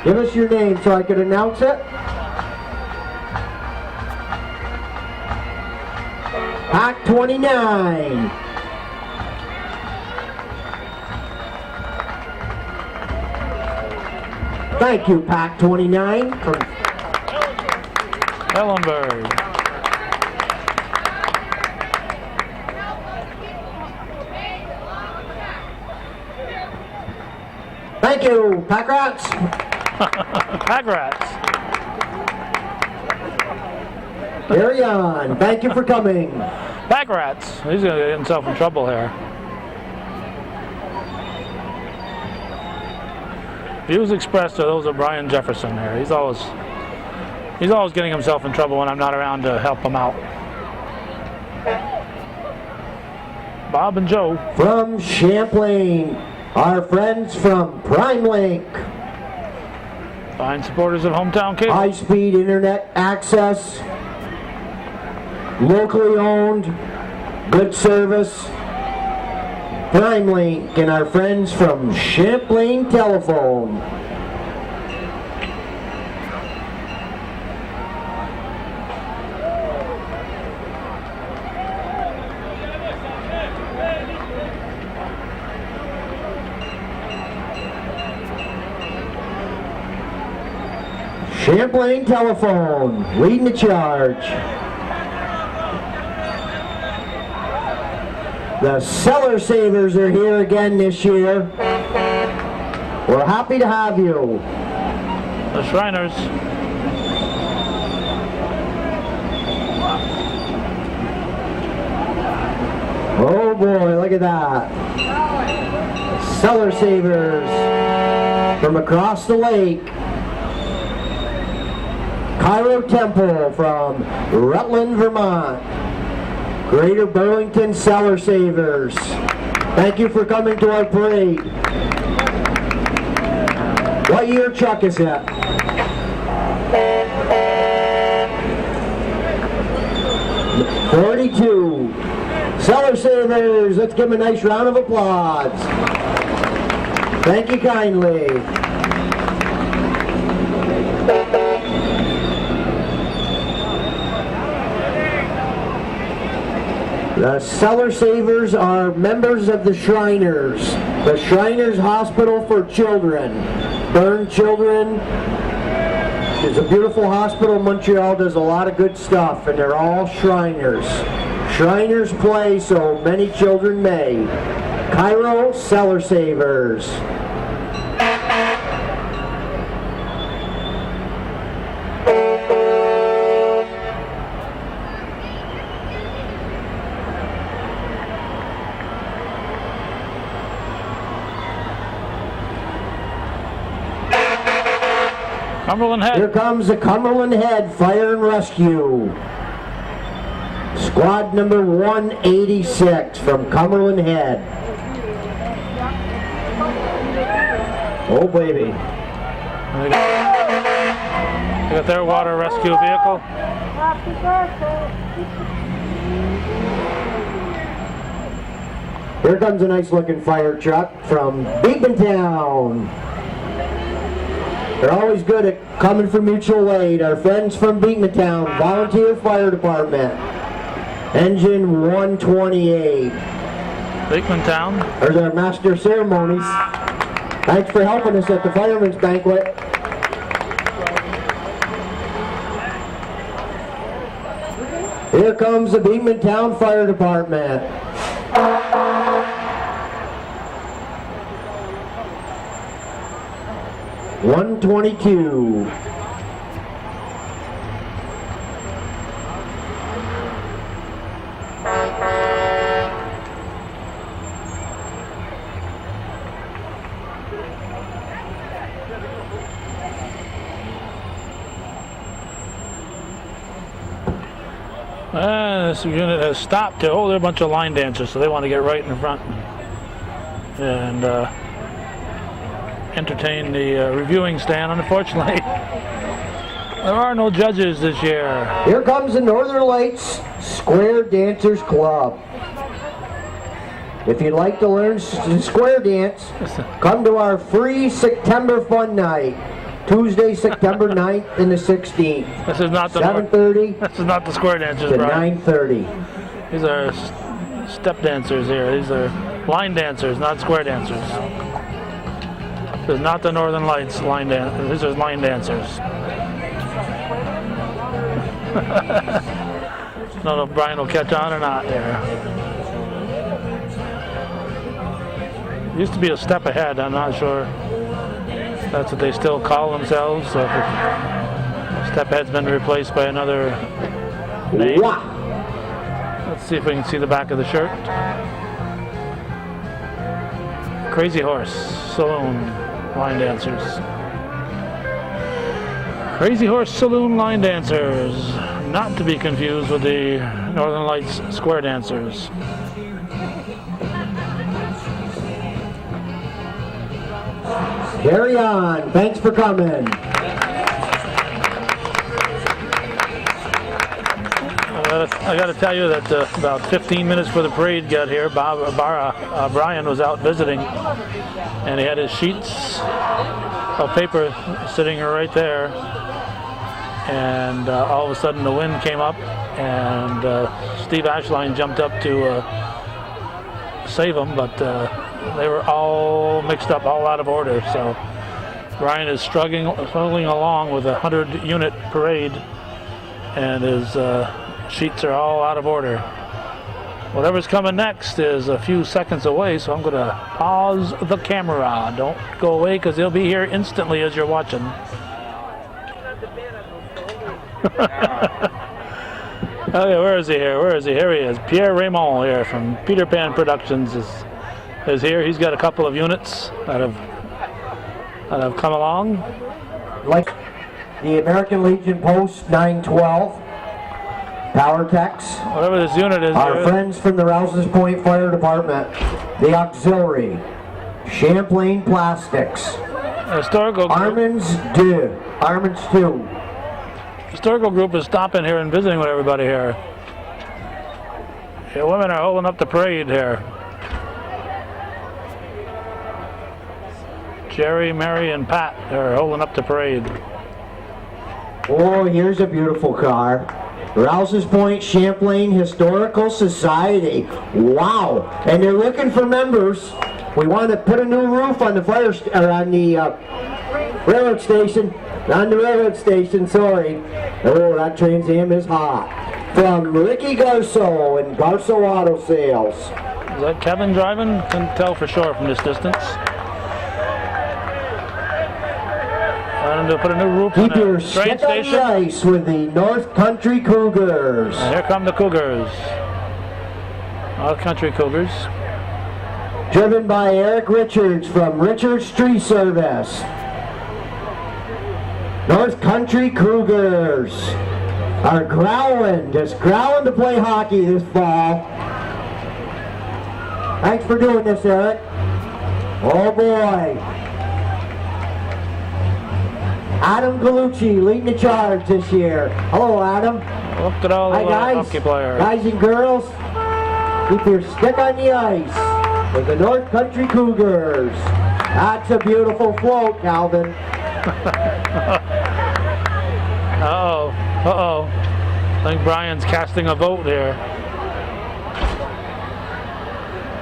Give us your name so I could announce it. Pack 29. Thank you, Pack 29 from Ellenburg. Thank you, Pack Rats. Pack Rats. Carry on. Thank you for coming. Pack Rats. He's going to get himself in trouble here. Views expressed are those of Brian Jefferson here. He's always getting himself in trouble when I'm not around to help him out. Bob and Joe. From Champlain, our friends from Prime Link. Fine supporters of hometown cable. High-speed internet access. Locally owned. Good service. Prime Link and our friends from Champlain Telephone. Champlain Telephone, leading the charge. The Cellar Savers are here again this year. We're happy to have you. The Shriners. Oh boy, look at that. Cellar Savers from across the lake. Cairo Temple from Rutland, Vermont. Greater Burlington Cellar Savers. Thank you for coming to our parade. What year truck is that? '42. Cellar Savers, let's give them a nice round of applause. Thank you kindly. The Cellar Savers are members of the Shriners, the Shriners Hospital for Children. Burn children. It's a beautiful hospital. Montreal does a lot of good stuff, and they're all Shriners. Shriners play so many children may. Cairo Cellar Savers. Cumberland Here Head. comes the Cumberland Head Fire and Rescue. Squad number 186 from Cumberland Head. Oh baby. They got their water rescue vehicle. Here comes a nice looking fire truck from Beekmantown. They're always good at coming for mutual aid. Our friends from Beekmantown, Volunteer Fire Department. Engine 128. Beekmantown. There's our master of ceremonies. Thanks for helping us at the fireman's banquet. Here comes the Beekmantown Fire Department. 122. This unit has stopped to hold a bunch of line dancers, so they want to get right in front and entertain the reviewing stand. Unfortunately, there are no judges this year. Here comes the Northern Lights Square Dancers Club. If you'd like to learn square dance, come to our free September Fun Night, Tuesday, September 9th and the 16th. This is not the 7:30 This is not the square dancers, to Brian. 9:30. These are step dancers here. These are line dancers, not square dancers. This is not the Northern Lights line dancers. These are line dancers. Don't know if Brian will catch on or not there. Used to be a step ahead. I'm not sure if that's what they still call themselves. So if step ahead's been replaced by another name. Wow. Let's see if we can see the back of the shirt. Crazy Horse Saloon line dancers. Crazy Horse Saloon line dancers, not to be confused with the Northern Lights square dancers. Carry on. Thanks for coming. I got to tell you that about 15 minutes before the parade got here, Brian was out visiting, and he had his sheets of paper sitting right there. And all of a sudden, the wind came up, and Steve Ashline jumped up to save them, but they were all mixed up, all out of order. So Brian is struggling along with a 100-unit parade, and his sheets are all out of order. Whatever's coming next is a few seconds away, so I'm going to pause the camera. Don't go away because he'll be here instantly as you're watching. Okay, where is he here? Where is he? Here he is. Pierre Raymond here from Peter Pan Productions is here. He's got a couple of units that have come along. Like the American Legion Post 912, Power Techs. Whatever this unit is. Our friends from the Rouses Point Fire Department, the Auxiliary, Champlain Plastics, Historical group. Armand's 2. Historical group is stopping here and visiting with everybody here. The women are holding up the parade here. Jerry, Mary, and Pat are holding up the parade. Oh, here's a beautiful car. Rouses Point Champlain Historical Society. Wow! And they're looking for members. We want to put a new roof on the railroad station. On the railroad station, sorry. Oh, that Trans Am is hot. From Ricky Garceau and Garceau Auto Sales. Is that Kevin driving? Couldn't tell for sure from this distance. Wanting to put a new roof on Keep your the train stick on station. the ice with the North Country Cougars. And here come the Cougars. North Country Cougars. Driven by Eric Richards from Richards Tree Service. North Country Cougars are just growling to play hockey this fall. Thanks for doing this, Eric. Oh boy. Adam Galucci leading the charge this year. Hello, Adam. Look at all the Hi, guys. hockey players. Guys and girls, keep your stick on the ice with the North Country Cougars. That's a beautiful float, Calvin. Uh-oh. I think Brian's casting a vote here.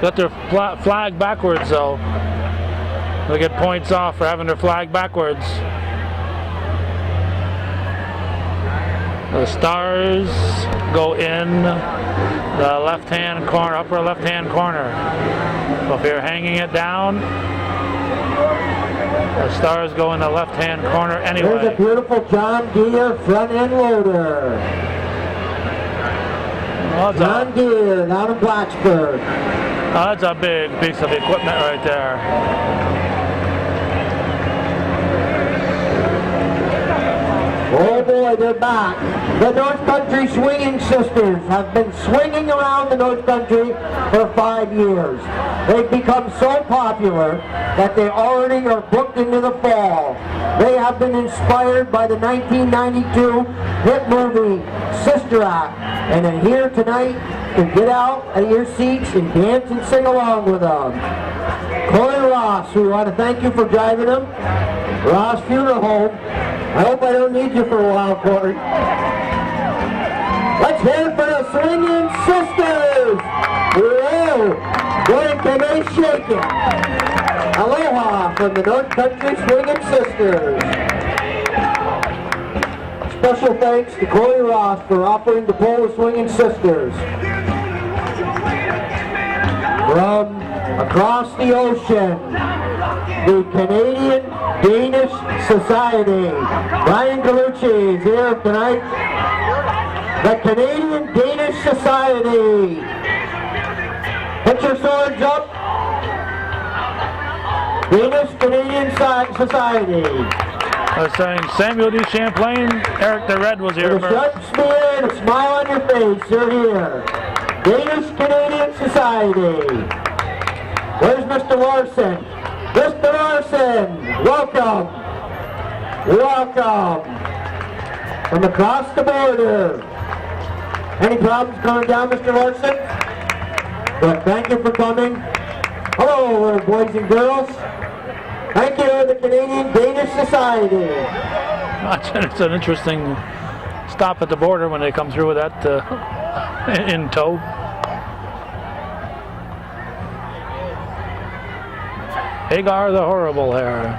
Got their flag backwards, though. They get points off for having their flag backwards. The stars go in the left-hand corner, upper left-hand corner. So if you're hanging it down, the stars go in the left-hand corner anyway. There's a beautiful John Deere front-end loader. John Deere down in Blacksburg. That's a big piece of equipment right there. Oh boy, they're back. The North Country Swinging Sisters have been swinging around the North Country for 5 years. They've become so popular that they already are booked into the fall. They have been inspired by the 1992 hit movie Sister Act, and are here tonight to get out of your seats and dance and sing along with them. Corey Ross, we want to thank you for driving them. Ross Funeral Home. I hope I don't need you for a while, Corey. Let's hear it for the Swinging Sisters. Whoa, boy, can they shake it. Aloha from the North Country Swinging Sisters. Special thanks to Corey Ross for offering to pull the Swinging Sisters. From across the ocean, the Canadian Danish Society. Brian Galucci is here tonight. The Canadian Danish Society. Put your swords up. Danish Canadian Society. I was saying Samuel D. Champlain, Eric the Red was here With a first. sharp spear and a smile on your face, you're here. Danish Canadian Society. Where's Mr. Larson? Mr. Larson, welcome. Welcome. From across the border. Any problems coming down, Mr. Larson? But thank you for coming. Hello, little boys and girls. Thank you to the Canadian Danish Society. It's an interesting stop at the border when they come through with that in tow. Hagar the Horrible here.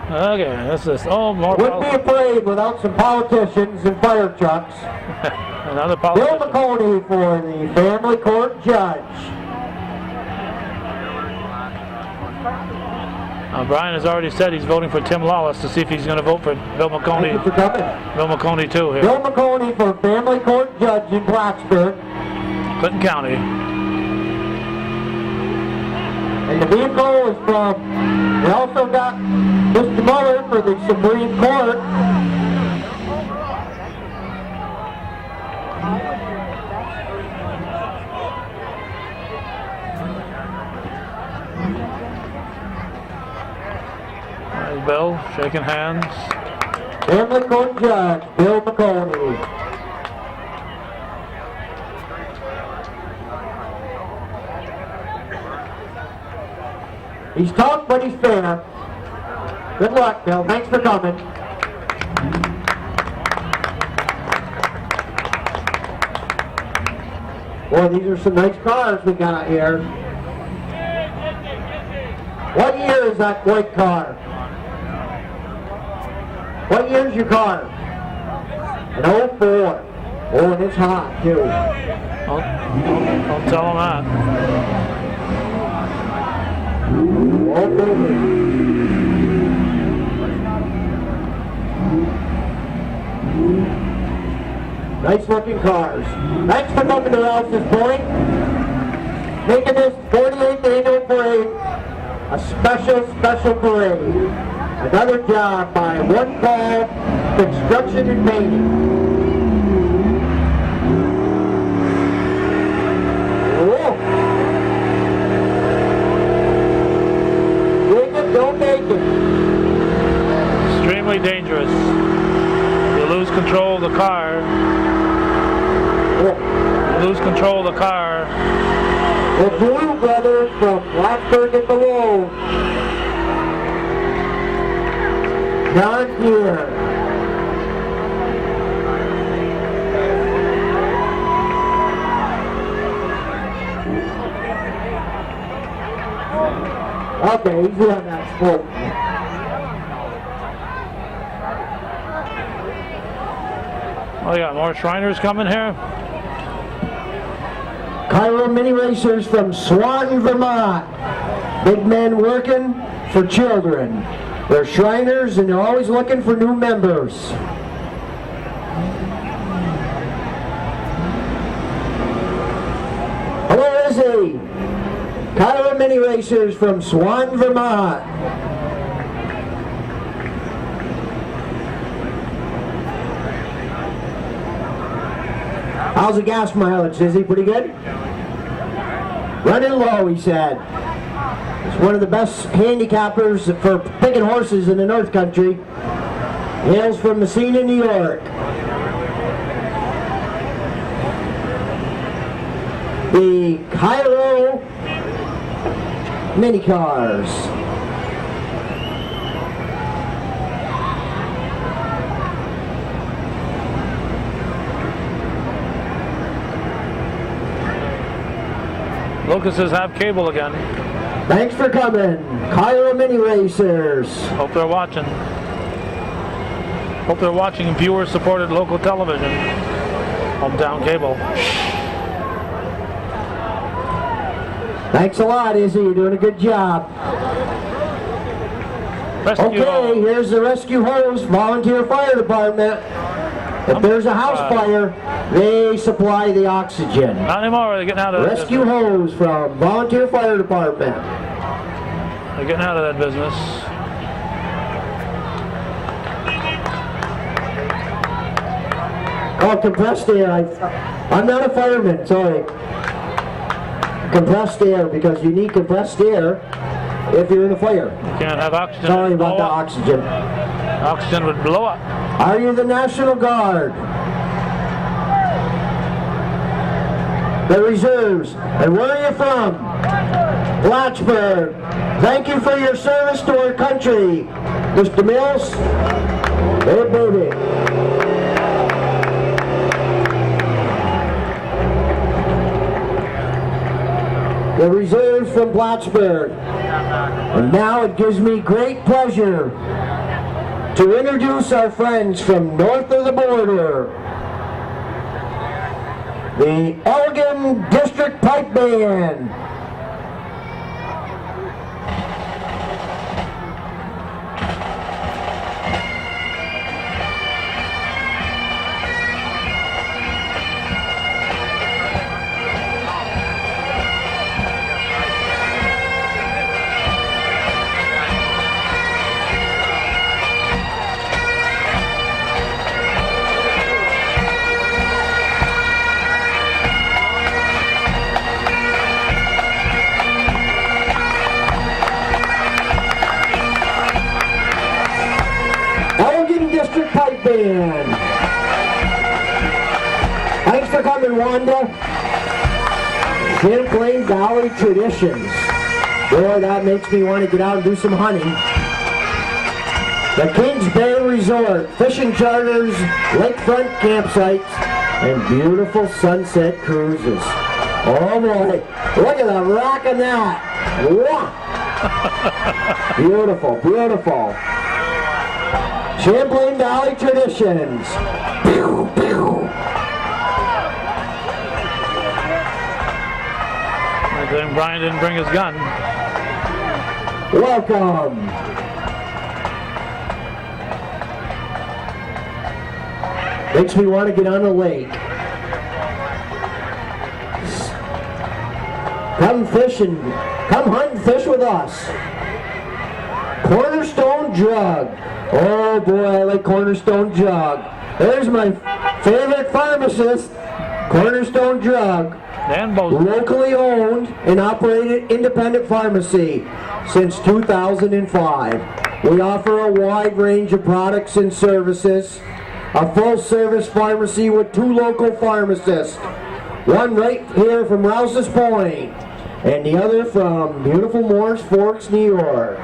Okay, that's this. Oh, more Wouldn't be a parade without some politicians and fire trucks. another Bill politician. McConey for the family court judge. Brian has already said he's voting for Tim Lawless to see if he's going to vote for Bill Thank McConey. you for coming. Bill McConey too here. Bill McConey for family court judge in Plattsburgh. Clinton County. And the vehicle is from, we also got Mr. Mueller for the Supreme Court. There's Bill shaking hands. Family court judge, Bill McConey. He's tough, but he's fair. Good luck, Bill. Thanks for coming. Boy, these are some nice cars we got here. What year is that white car? What year's your car? An 04. Oh, and it's hot, too. Don't tell him that. Oh, baby. Nice looking cars. Thanks for coming to Rouses Point. Making this 48th annual parade a special parade. Another job by One Call Construction and Painting. Whoa. Make it, don't make it. Extremely dangerous. You lose control of the car. You lose control of the car. The Blue Brothers from Blacksburg and below. John Deere. Okay, he's doing that sport. Oh, yeah, more Shriners coming here. Cairo Mini Racers from Swanton, Vermont. Big men working for children. They're Shriners and they're always looking for new members. Hello, Izzy. Cairo Mini Racers from Swanton, Vermont. How's the gas mileage, Izzy? Pretty good? Running low, he said. He's one of the best handicappers for picking horses in the North Country. Hails from Messina, New York. The Cairo Mini Cars. Locusts have cable again. Thanks for coming. Cairo Mini Racers. Hope they're watching. Hope they're watching viewer-supported local television. Hometown cable. Thanks a lot, Izzy. You're doing a good job. Rescue Okay, hose. here's the rescue hose, volunteer fire department. If there's a house fire, they supply the oxygen. Not anymore. They're getting out of that Rescue business. hose from volunteer fire department. They're getting out of that business. Oh, compressed air. I'm not a fireman, sorry. Compressed air, because you need compressed air if you're in a fire. Can't have oxygen. Sorry about the Blow up. oxygen. Oxygen would blow up. Are you the National Guard? The Reserves. And where are you from? Plattsburgh. Thank you for your service to our country. Mr. Mills. Hey, baby. The Reserves from Plattsburgh. And now it gives me great pleasure to introduce our friends from north of the border, the Elgin District Pipe Band. District Pipe Band. Thanks for coming, Wanda. Champlain Valley Traditions. Boy, that makes me want to get out and do some hunting. The Kings Bay Resort, fishing charters, lakefront campsites, and beautiful sunset cruises. Oh boy, look at the rock on that. Wow. Beautiful, beautiful. Champlain Valley Traditions. Pew, pew. I think Brian didn't bring his gun. Welcome. Makes me want to get on the lake. Come fishing, come hunt and fish with us. Cornerstone Drug. Oh boy, I like Cornerstone Drug. There's my favorite pharmacist, Cornerstone Drug. Dan Bozeman. Locally owned and operated independent pharmacy since 2005. We offer a wide range of products and services. A full-service pharmacy with 2 local pharmacists. One right here from Rouses Point, and the other from beautiful Morris Forks, New York.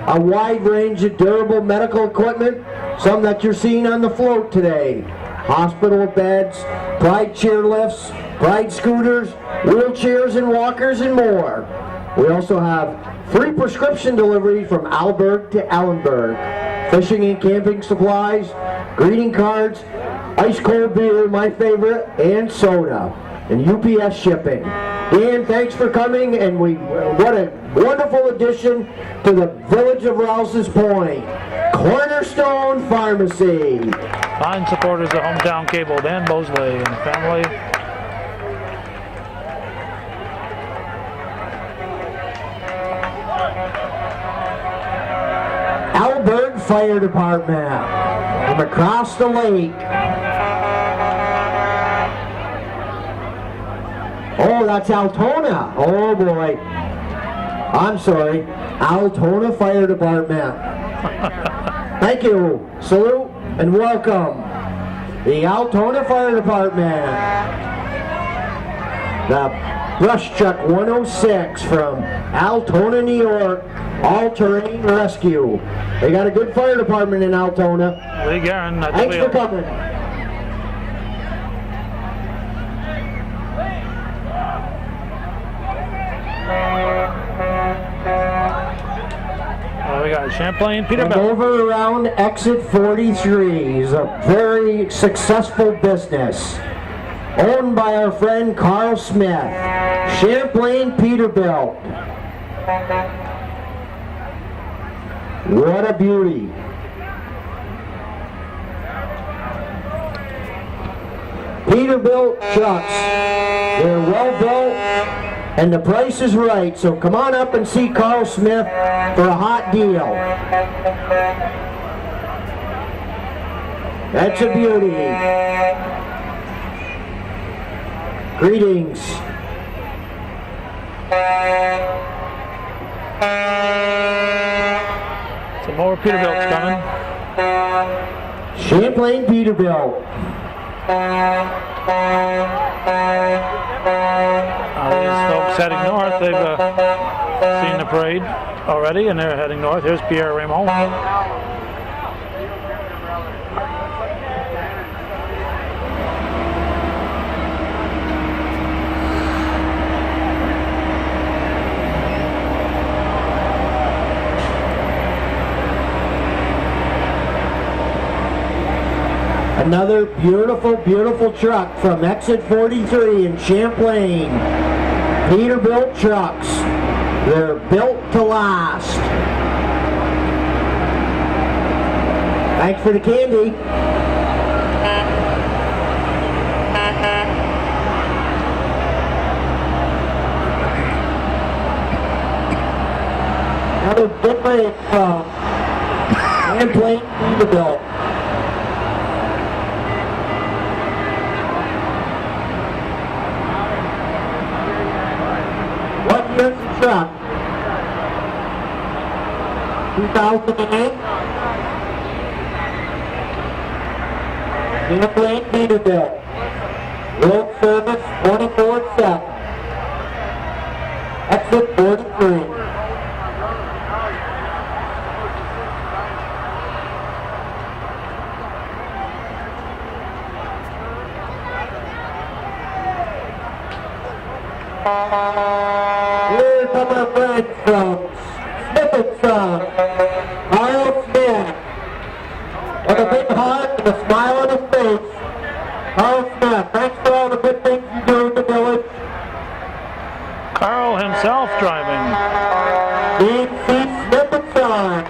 A wide range of durable medical equipment, some that you're seeing on the float today. Hospital beds, Pride chairlifts, Pride scooters, wheelchairs and walkers, and more. We also have free prescription delivery from Alberg to Allenberg. Fishing and camping supplies, greeting cards, ice cold beer, my favorite, and soda. And UPS shipping. Dan, thanks for coming, and what a wonderful addition to the village of Rouses Point. Cornerstone Pharmacy. Fine supporters of Hometown Cable, Dan Bosley and family. Alberg Fire Department from across the lake. Oh, that's Altona. Oh boy. I'm sorry. Altona Fire Department. Thank you. Salute and welcome. The Altona Fire Department. The Brush Truck 106 from Altona, New York. All-terrain rescue. They got a good fire department in Altona. Lee Garin at the Thanks wheel. for coming. We got Champlain And Peterbilt. over around exit 43 is a very successful business owned by our friend Carl Smith. Champlain Peterbilt. What a beauty. Peterbilt trucks. They're well built and the price is right. So come on up and see Carl Smith for a hot deal. That's a beauty. Greetings. Some more Peterbilts coming. Champlain Peterbilt. These folks heading north, they've seen the parade already and they're heading north. Here's Pierre Raymond. Another beautiful, beautiful truck from Exit 43 in Champlain. Peterbilt trucks. They're built to last. Thanks for the candy. Another different Champlain Peterbilt. Truck. 2008. Champlain Peterbilt. Road service 24/7. Exit 43. Here come our friends from Smithson, Carl Smith. With a big heart and a smile on his face. Carl Smith, thanks for all the good things you do in the village. Carl himself driving. Dean C. Smithson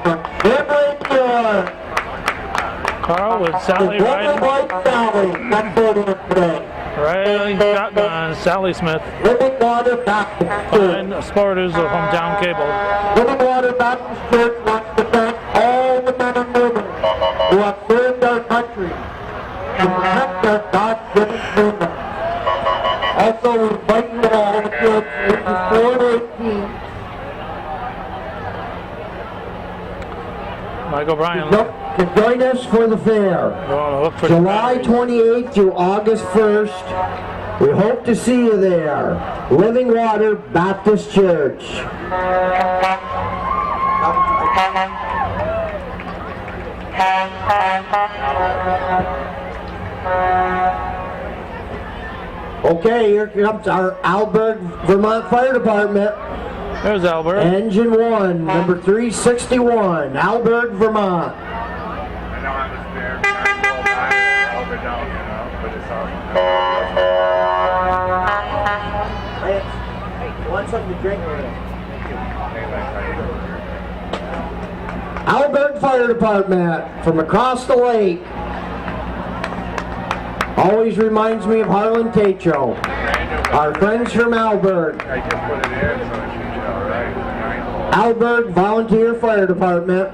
from Champlain, New York. Carl with Sally The riding. White Sally, that's voting today. Riding shotgun, Sally Smith. Living Water Baptist Church. Fine supporters of Hometown Cable. Living Water Baptist Church wants to thank all the men and women who have served our country and protect our God-given freedom. Also, we invite you all the kids ages 4 to 18 Mike O'Brien. to join us for the fair. Look for July 28th through August 1st. We hope to see you there. Living Water Baptist Church. Okay, here comes our Alberg, Vermont Fire Department. There's Albert. Engine 1, number 361, Alberg, Vermont. I know I'm a spare trying to hold back over down, you know, but it's Hey, want something to drink? all Alberg Fire Department from across the lake. Always reminds me of Harlan Tatro. Our friends from Alberg. I just put it in, so it should be alright. Alberg Volunteer Fire Department.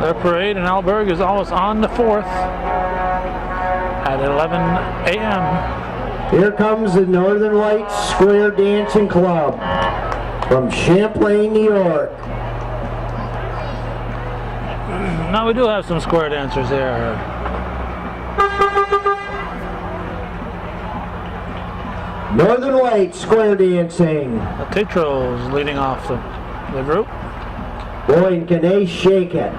Their parade in Alberg is almost on the 4th at 11 a.m. Here comes the Northern Lights Square Dancing Club from Champlain, New York. Now we do have some square dancers here. Northern Lights Square Dancing. The Tetros leading off the group. Boy, and can they shake it.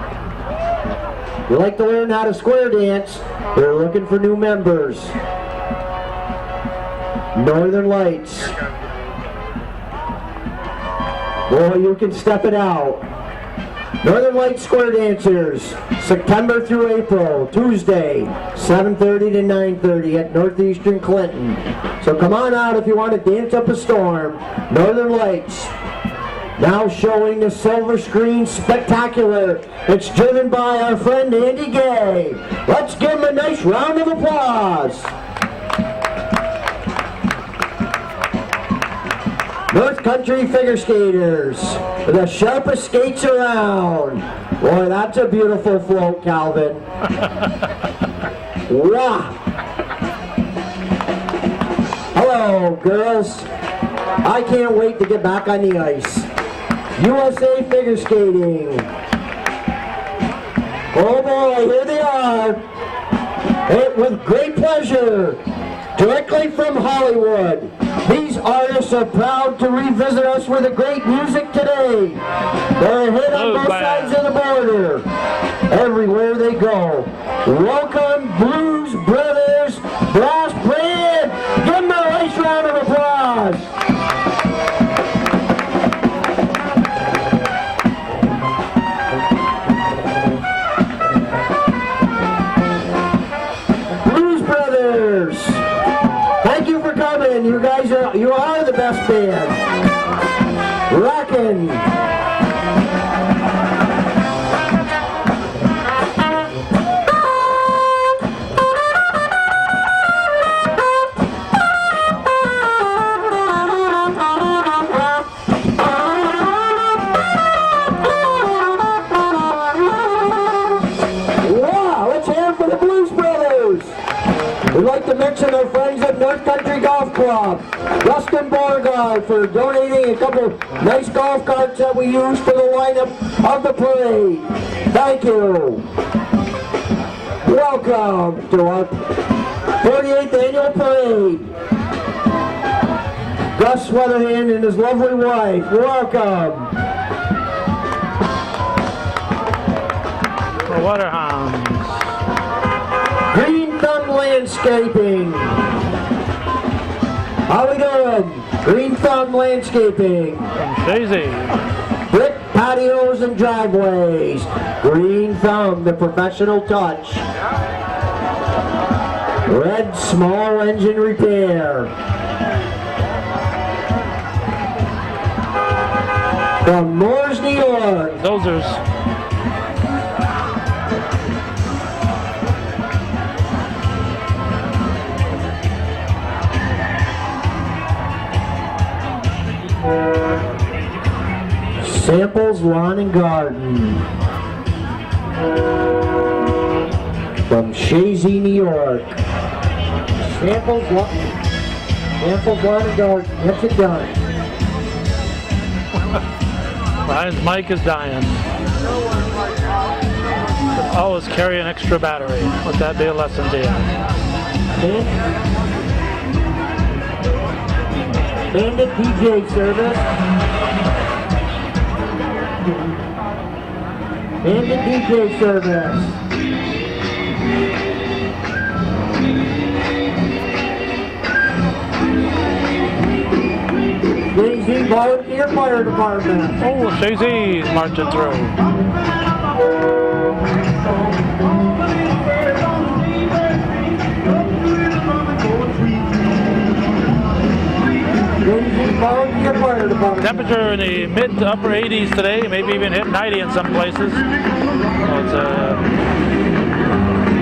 If you like to learn how to square dance, they're looking for new members. Northern Lights. Boy, you can step it out. Northern Lights Square Dancers, September through April, Tuesday, 7:30 to 9:30 at Northeastern Clinton. So come on out if you want to dance up a storm. Northern Lights. Now showing the Silver Screen Spectacular. It's driven by our friend Andy Gay. Let's give him a nice round of applause. North Country Figure Skaters, the sharpest skates around. Boy, that's a beautiful float, Calvin. Wow. Hello, girls. I can't wait to get back on the ice. USA Figure Skating. Oh boy, here they are. With great pleasure, directly from Hollywood. These artists are proud to revisit us with a great music today. They're a hit on both sides of the border, everywhere they go. Welcome, Blues Brothers Brass Band. Give them a nice round of applause. Rockin', you are the best band. Rockin'. We'd like to mention our friends at North Country Golf Club, Dustin Borgard, for donating a couple nice golf carts that we use for the lineup of the parade. Thank you. Welcome to our 48th annual parade. Gus Weatherhand and his lovely wife. Welcome. The Waterhounds. Green Thumb Landscaping. How we doing? Green Thumb Landscaping. From Shazy. Brick patios and driveways. Green Thumb, the professional touch. Red Small Engine Repair. From Moores, New York. Dozers. Samples Lawn and Garden. From Shazy, New York. Samples Lawn and Garden. Gets it done. Brian's mic is dying. Always carry an extra battery. Let that be a lesson to you. Bandit DJ service. Bandit DJ service. Jay-Z Volunteer Fire Department. Oh, Shazy's marching through. Volunteer Fire Department. Temperature in the mid to upper 80s today, maybe even hit 90 in some places. So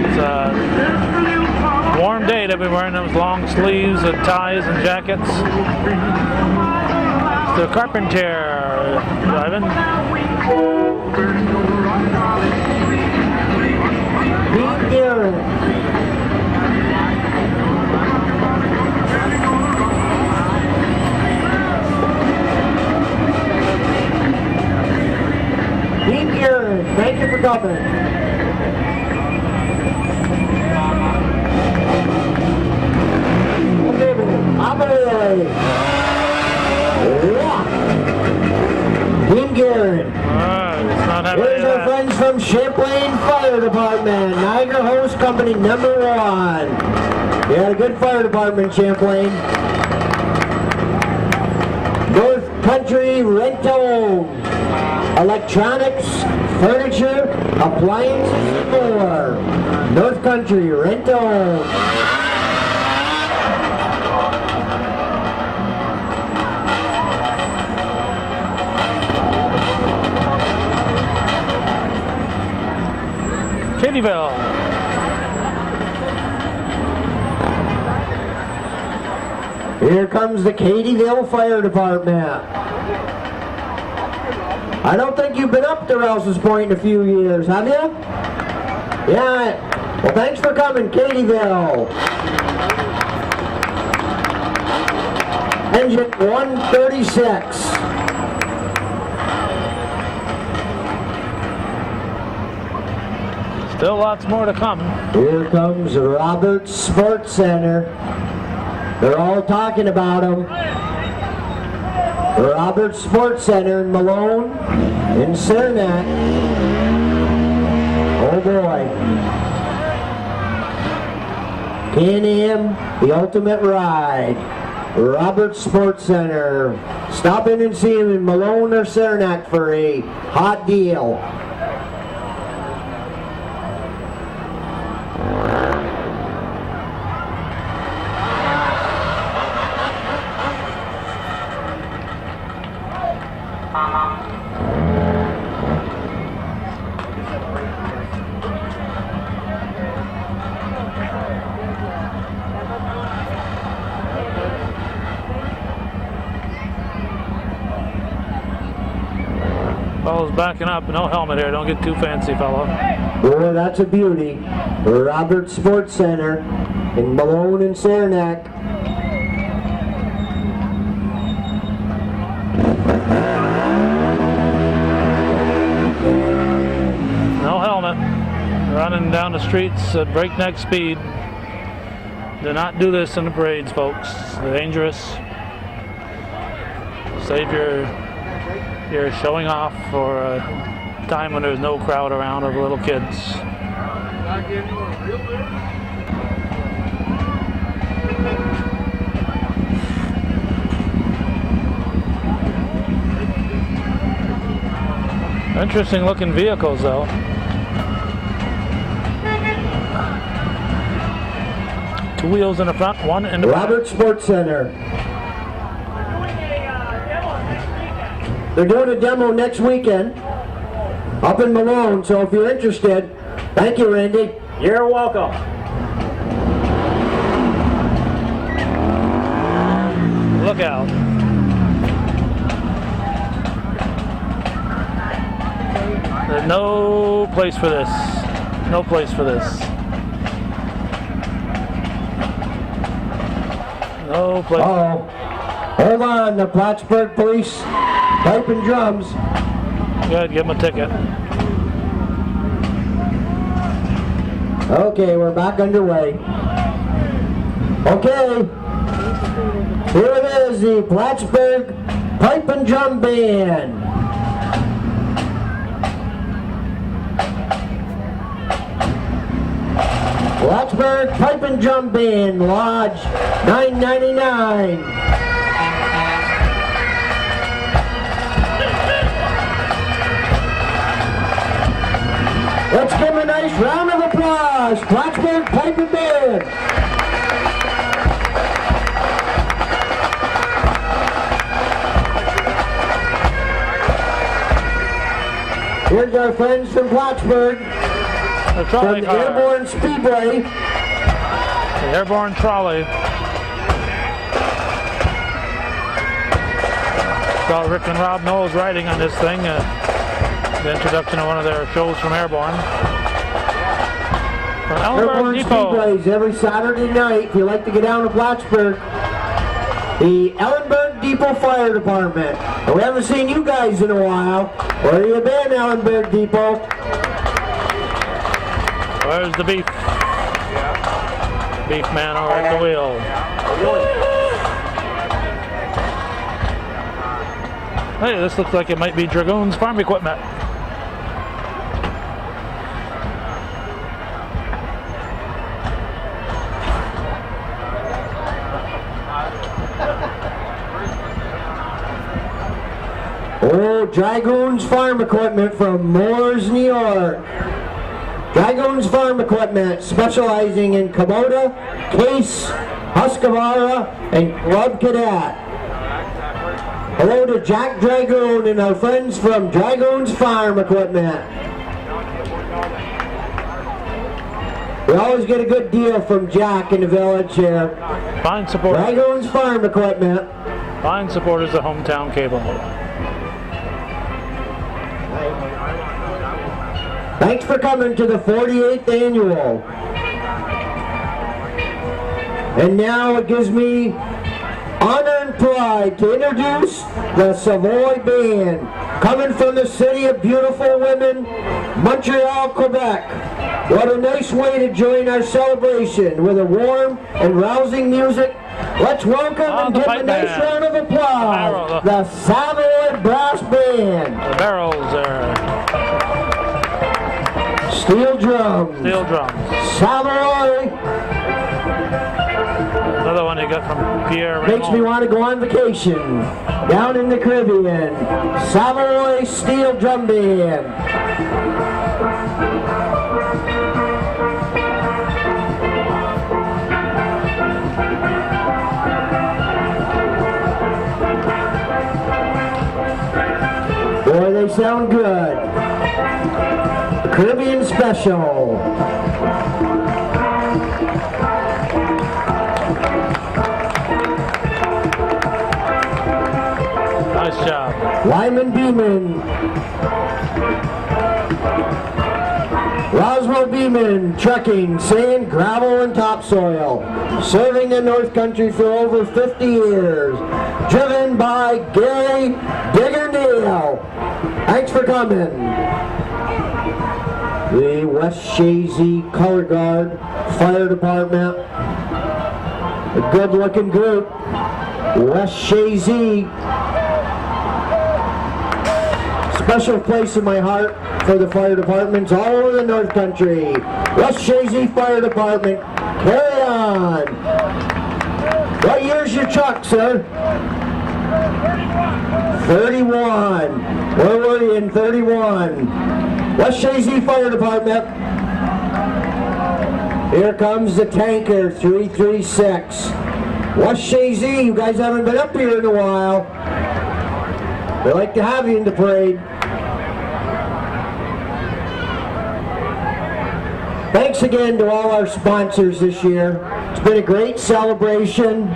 it's a warm day to be wearing those long sleeves and ties and jackets. It's the Carpenter driving. Dean Garrett. Dean Garrett, thank you for coming. Okay, Dean Garrett. It's not having Here's our friends from Champlain Fire Department, Niagara Hose Company #1. We had a good fire department in Champlain. North Country Rent-to-Own. Electronics, furniture, appliances, and more. North Country Rent-to-Own. Katie'ville. Here comes the Katie'ville Fire Department. I don't think you've been up to Rouses Point in a few years, have you? Yeah. Well, thanks for coming, Katie'ville. Engine 136. Still lots more to come. Here comes Roberts Sports Center. They're all talking about him. Roberts Sports Center in Malone, in Saranac. Oh boy. Can-Am, the ultimate ride. Roberts Sports Center. Stop in and see him in Malone or Saranac for a hot deal. Fellow's backing up. No helmet here. Don't get too fancy, fellow. Boy, that's a beauty. Robert Sports Center in Malone and Saranac. No helmet. Running down the streets at breakneck speed. Do not do this in the parades, folks. It's dangerous. Save your showing off for a time when there's no crowd around of little kids. Interesting looking vehicles though. Two wheels in the front, one in the back. Robert Sports Center. They're doing a demo next weekend up in Malone, so if you're interested, thank you, Randy. You're welcome. Look out. There's no place for this. No place for this. No place. Uh-oh. Hold on, the Plattsburgh Police pipe and drums. Good, give him a ticket. Okay, we're back underway. Okay, here it is, the Plattsburgh Pipe and Drum Band. Plattsburgh Pipe and Drum Band, Lodge 999. Let's give him a nice round of applause. Plattsburgh Pipe and Band. Here's our friends from Plattsburgh, The from trolley the car. Airborne Speedway. The airborne trolley. Saw Rick and Rob Knowles riding on this thing. The introduction of one of their shows from Airborne. From Ellenberg Airborne Depot. Speedways every Saturday night. If you like to get down to Plattsburgh, the Ellenberg Depot Fire Department. And we haven't seen you guys in a while. Where you been, Ellenberg Depot? Where's the beef? Beef man over at the wheel. Hey, this looks like it might be Dragoon's farm equipment. Oh, Dragoon's Farm Equipment from Moores, New York. Dragoon's Farm Equipment, specializing in Kubota, Case, Husqvarna, and Club Cadet. Hello to Jack Dragoon and our friends from Dragoon's Farm Equipment. We always get a good deal from Jack in the village here. Fine supporters. Dragoon's Farm Equipment. Fine supporters of Hometown Cable. Thanks for coming to the 48th annual. And now it gives me honor and pride to introduce the Savoy Band, coming from the city of beautiful women, Montreal, Quebec. What a nice way to join our celebration with a warm and rousing music. Let's welcome and the give a pipe nice band. round of applause, the Savoy Brass Band. The barrels there. Steel drums. Steel drums. Savoy. Another one you got from Pierre Makes me Raymond. want to go on vacation down in the Caribbean. Savoy Steel Drum Band. Boy, they sound good. Caribbean Special. Nice job. Lyman Beeman. Roswell Beeman, trucking, sand, gravel, and topsoil. Serving the North Country for over 50 years. Driven by Gary Diggerdale. Thanks for coming. The West Shazy Color Guard Fire Department. A good-looking group. West Shazy. Special place in my heart for the fire departments all over the North Country. West Shazy Fire Department, carry on. What year's your truck, sir? 31. Where were you in 31? West Shazy Fire Department. Here comes the tanker, 336. West Shazy, you guys haven't been up here in a while. They like to have you in the parade. Thanks again to all our sponsors this year. It's been a great celebration.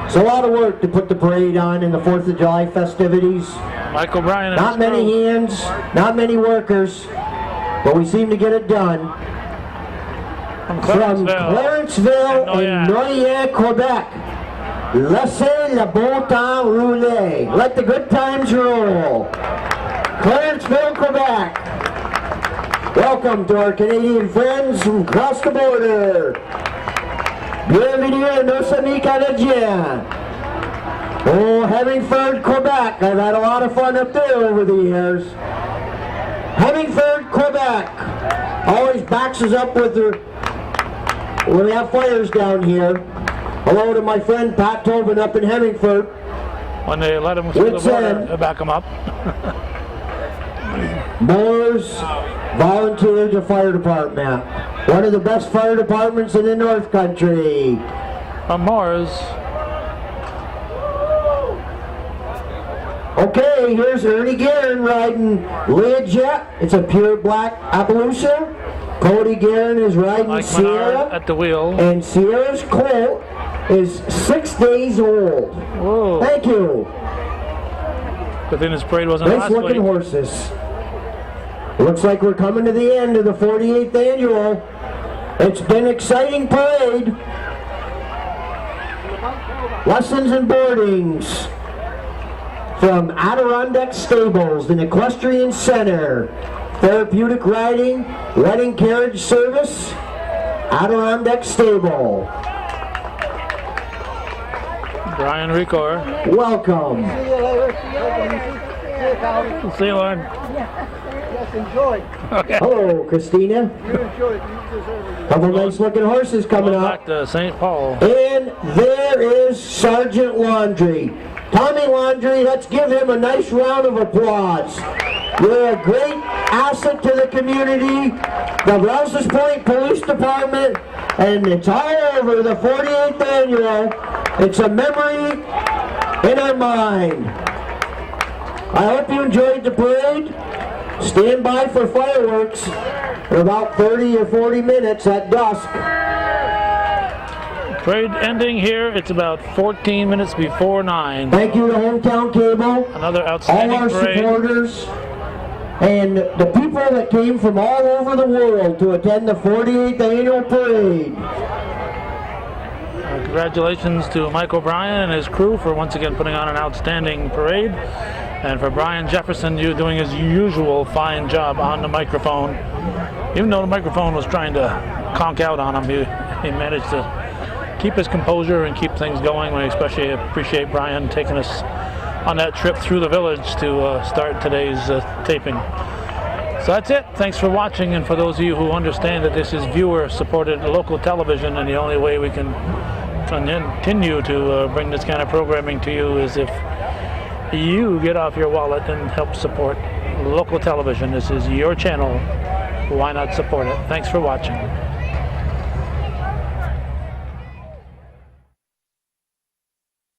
It's a lot of work to put the parade on in the 4th of July festivities. Michael Bryan and Not many hands, not many workers, but we seem to get it done. From Clarenceville and Noyant, Quebec. Laissez le bon temps rouler. Let the good times roll. Clarenceville, Quebec. Welcome to our Canadian friends from across the border. Bienvenue à nos amis canadiens. Oh, Hemingford, Quebec. I've had a lot of fun up there over the years. Hemingford, Quebec. Always backs us up with their, when we have fires down here. Hello to my friend Pat Tobin up in Hemingford. When they let him through the border, they back him up. Moore's volunteered to fire department. One of the best fire departments in the North Country. From Moore's. Okay, here's Ernie Guerin riding Learjet. It's a pure black Appaloosa. Cody Guerin is riding Mike Sierra. Menard at the wheel. And Sierra's colt is 6 days old. Whoa. Thank you. Good thing this parade wasn't Nice last looking week. horses. Looks like we're coming to the end of the 48th annual. It's been an exciting parade. Lessons and boardings from Adirondack Stables, an equestrian center. Therapeutic riding, wedding carriage service, Adirondack Stable. Brian Ricor. Welcome. See you later. See you, Lord. Yes, enjoy. Okay. Hello, Christina. You enjoy it. You deserve it. Couple nice looking horses coming Going up. back to St. Paul. And there is Sergeant Laundry. Tommy Laundry, let's give him a nice round of applause. You're a great asset to the community, the Rouses Point Police Department, and it's all over the 48th annual. It's a memory in our mind. I hope you enjoyed the parade. Stand by for fireworks in about 30 or 40 minutes at dusk. Parade ending here. It's about 14 minutes before 9. Thank you to Hometown Cable, Another all outstanding our parade. supporters, and the people that came from all over the world to attend the 48th annual parade. Congratulations to Mike O'Brien and his crew for once again putting on an outstanding parade. And for Brian Jefferson, you doing his usual fine job on the microphone. Even though the microphone was trying to conk out on him, he managed to keep his composure and keep things going. We especially appreciate Brian taking us on that trip through the village to start today's taping. So that's it. Thanks for watching, and for those of you who understand that this is viewer-supported local television, and the only way we can continue to bring this kind of programming to you is if you get off your wallet and help support local television. This is your channel. Why not support it? Thanks for watching.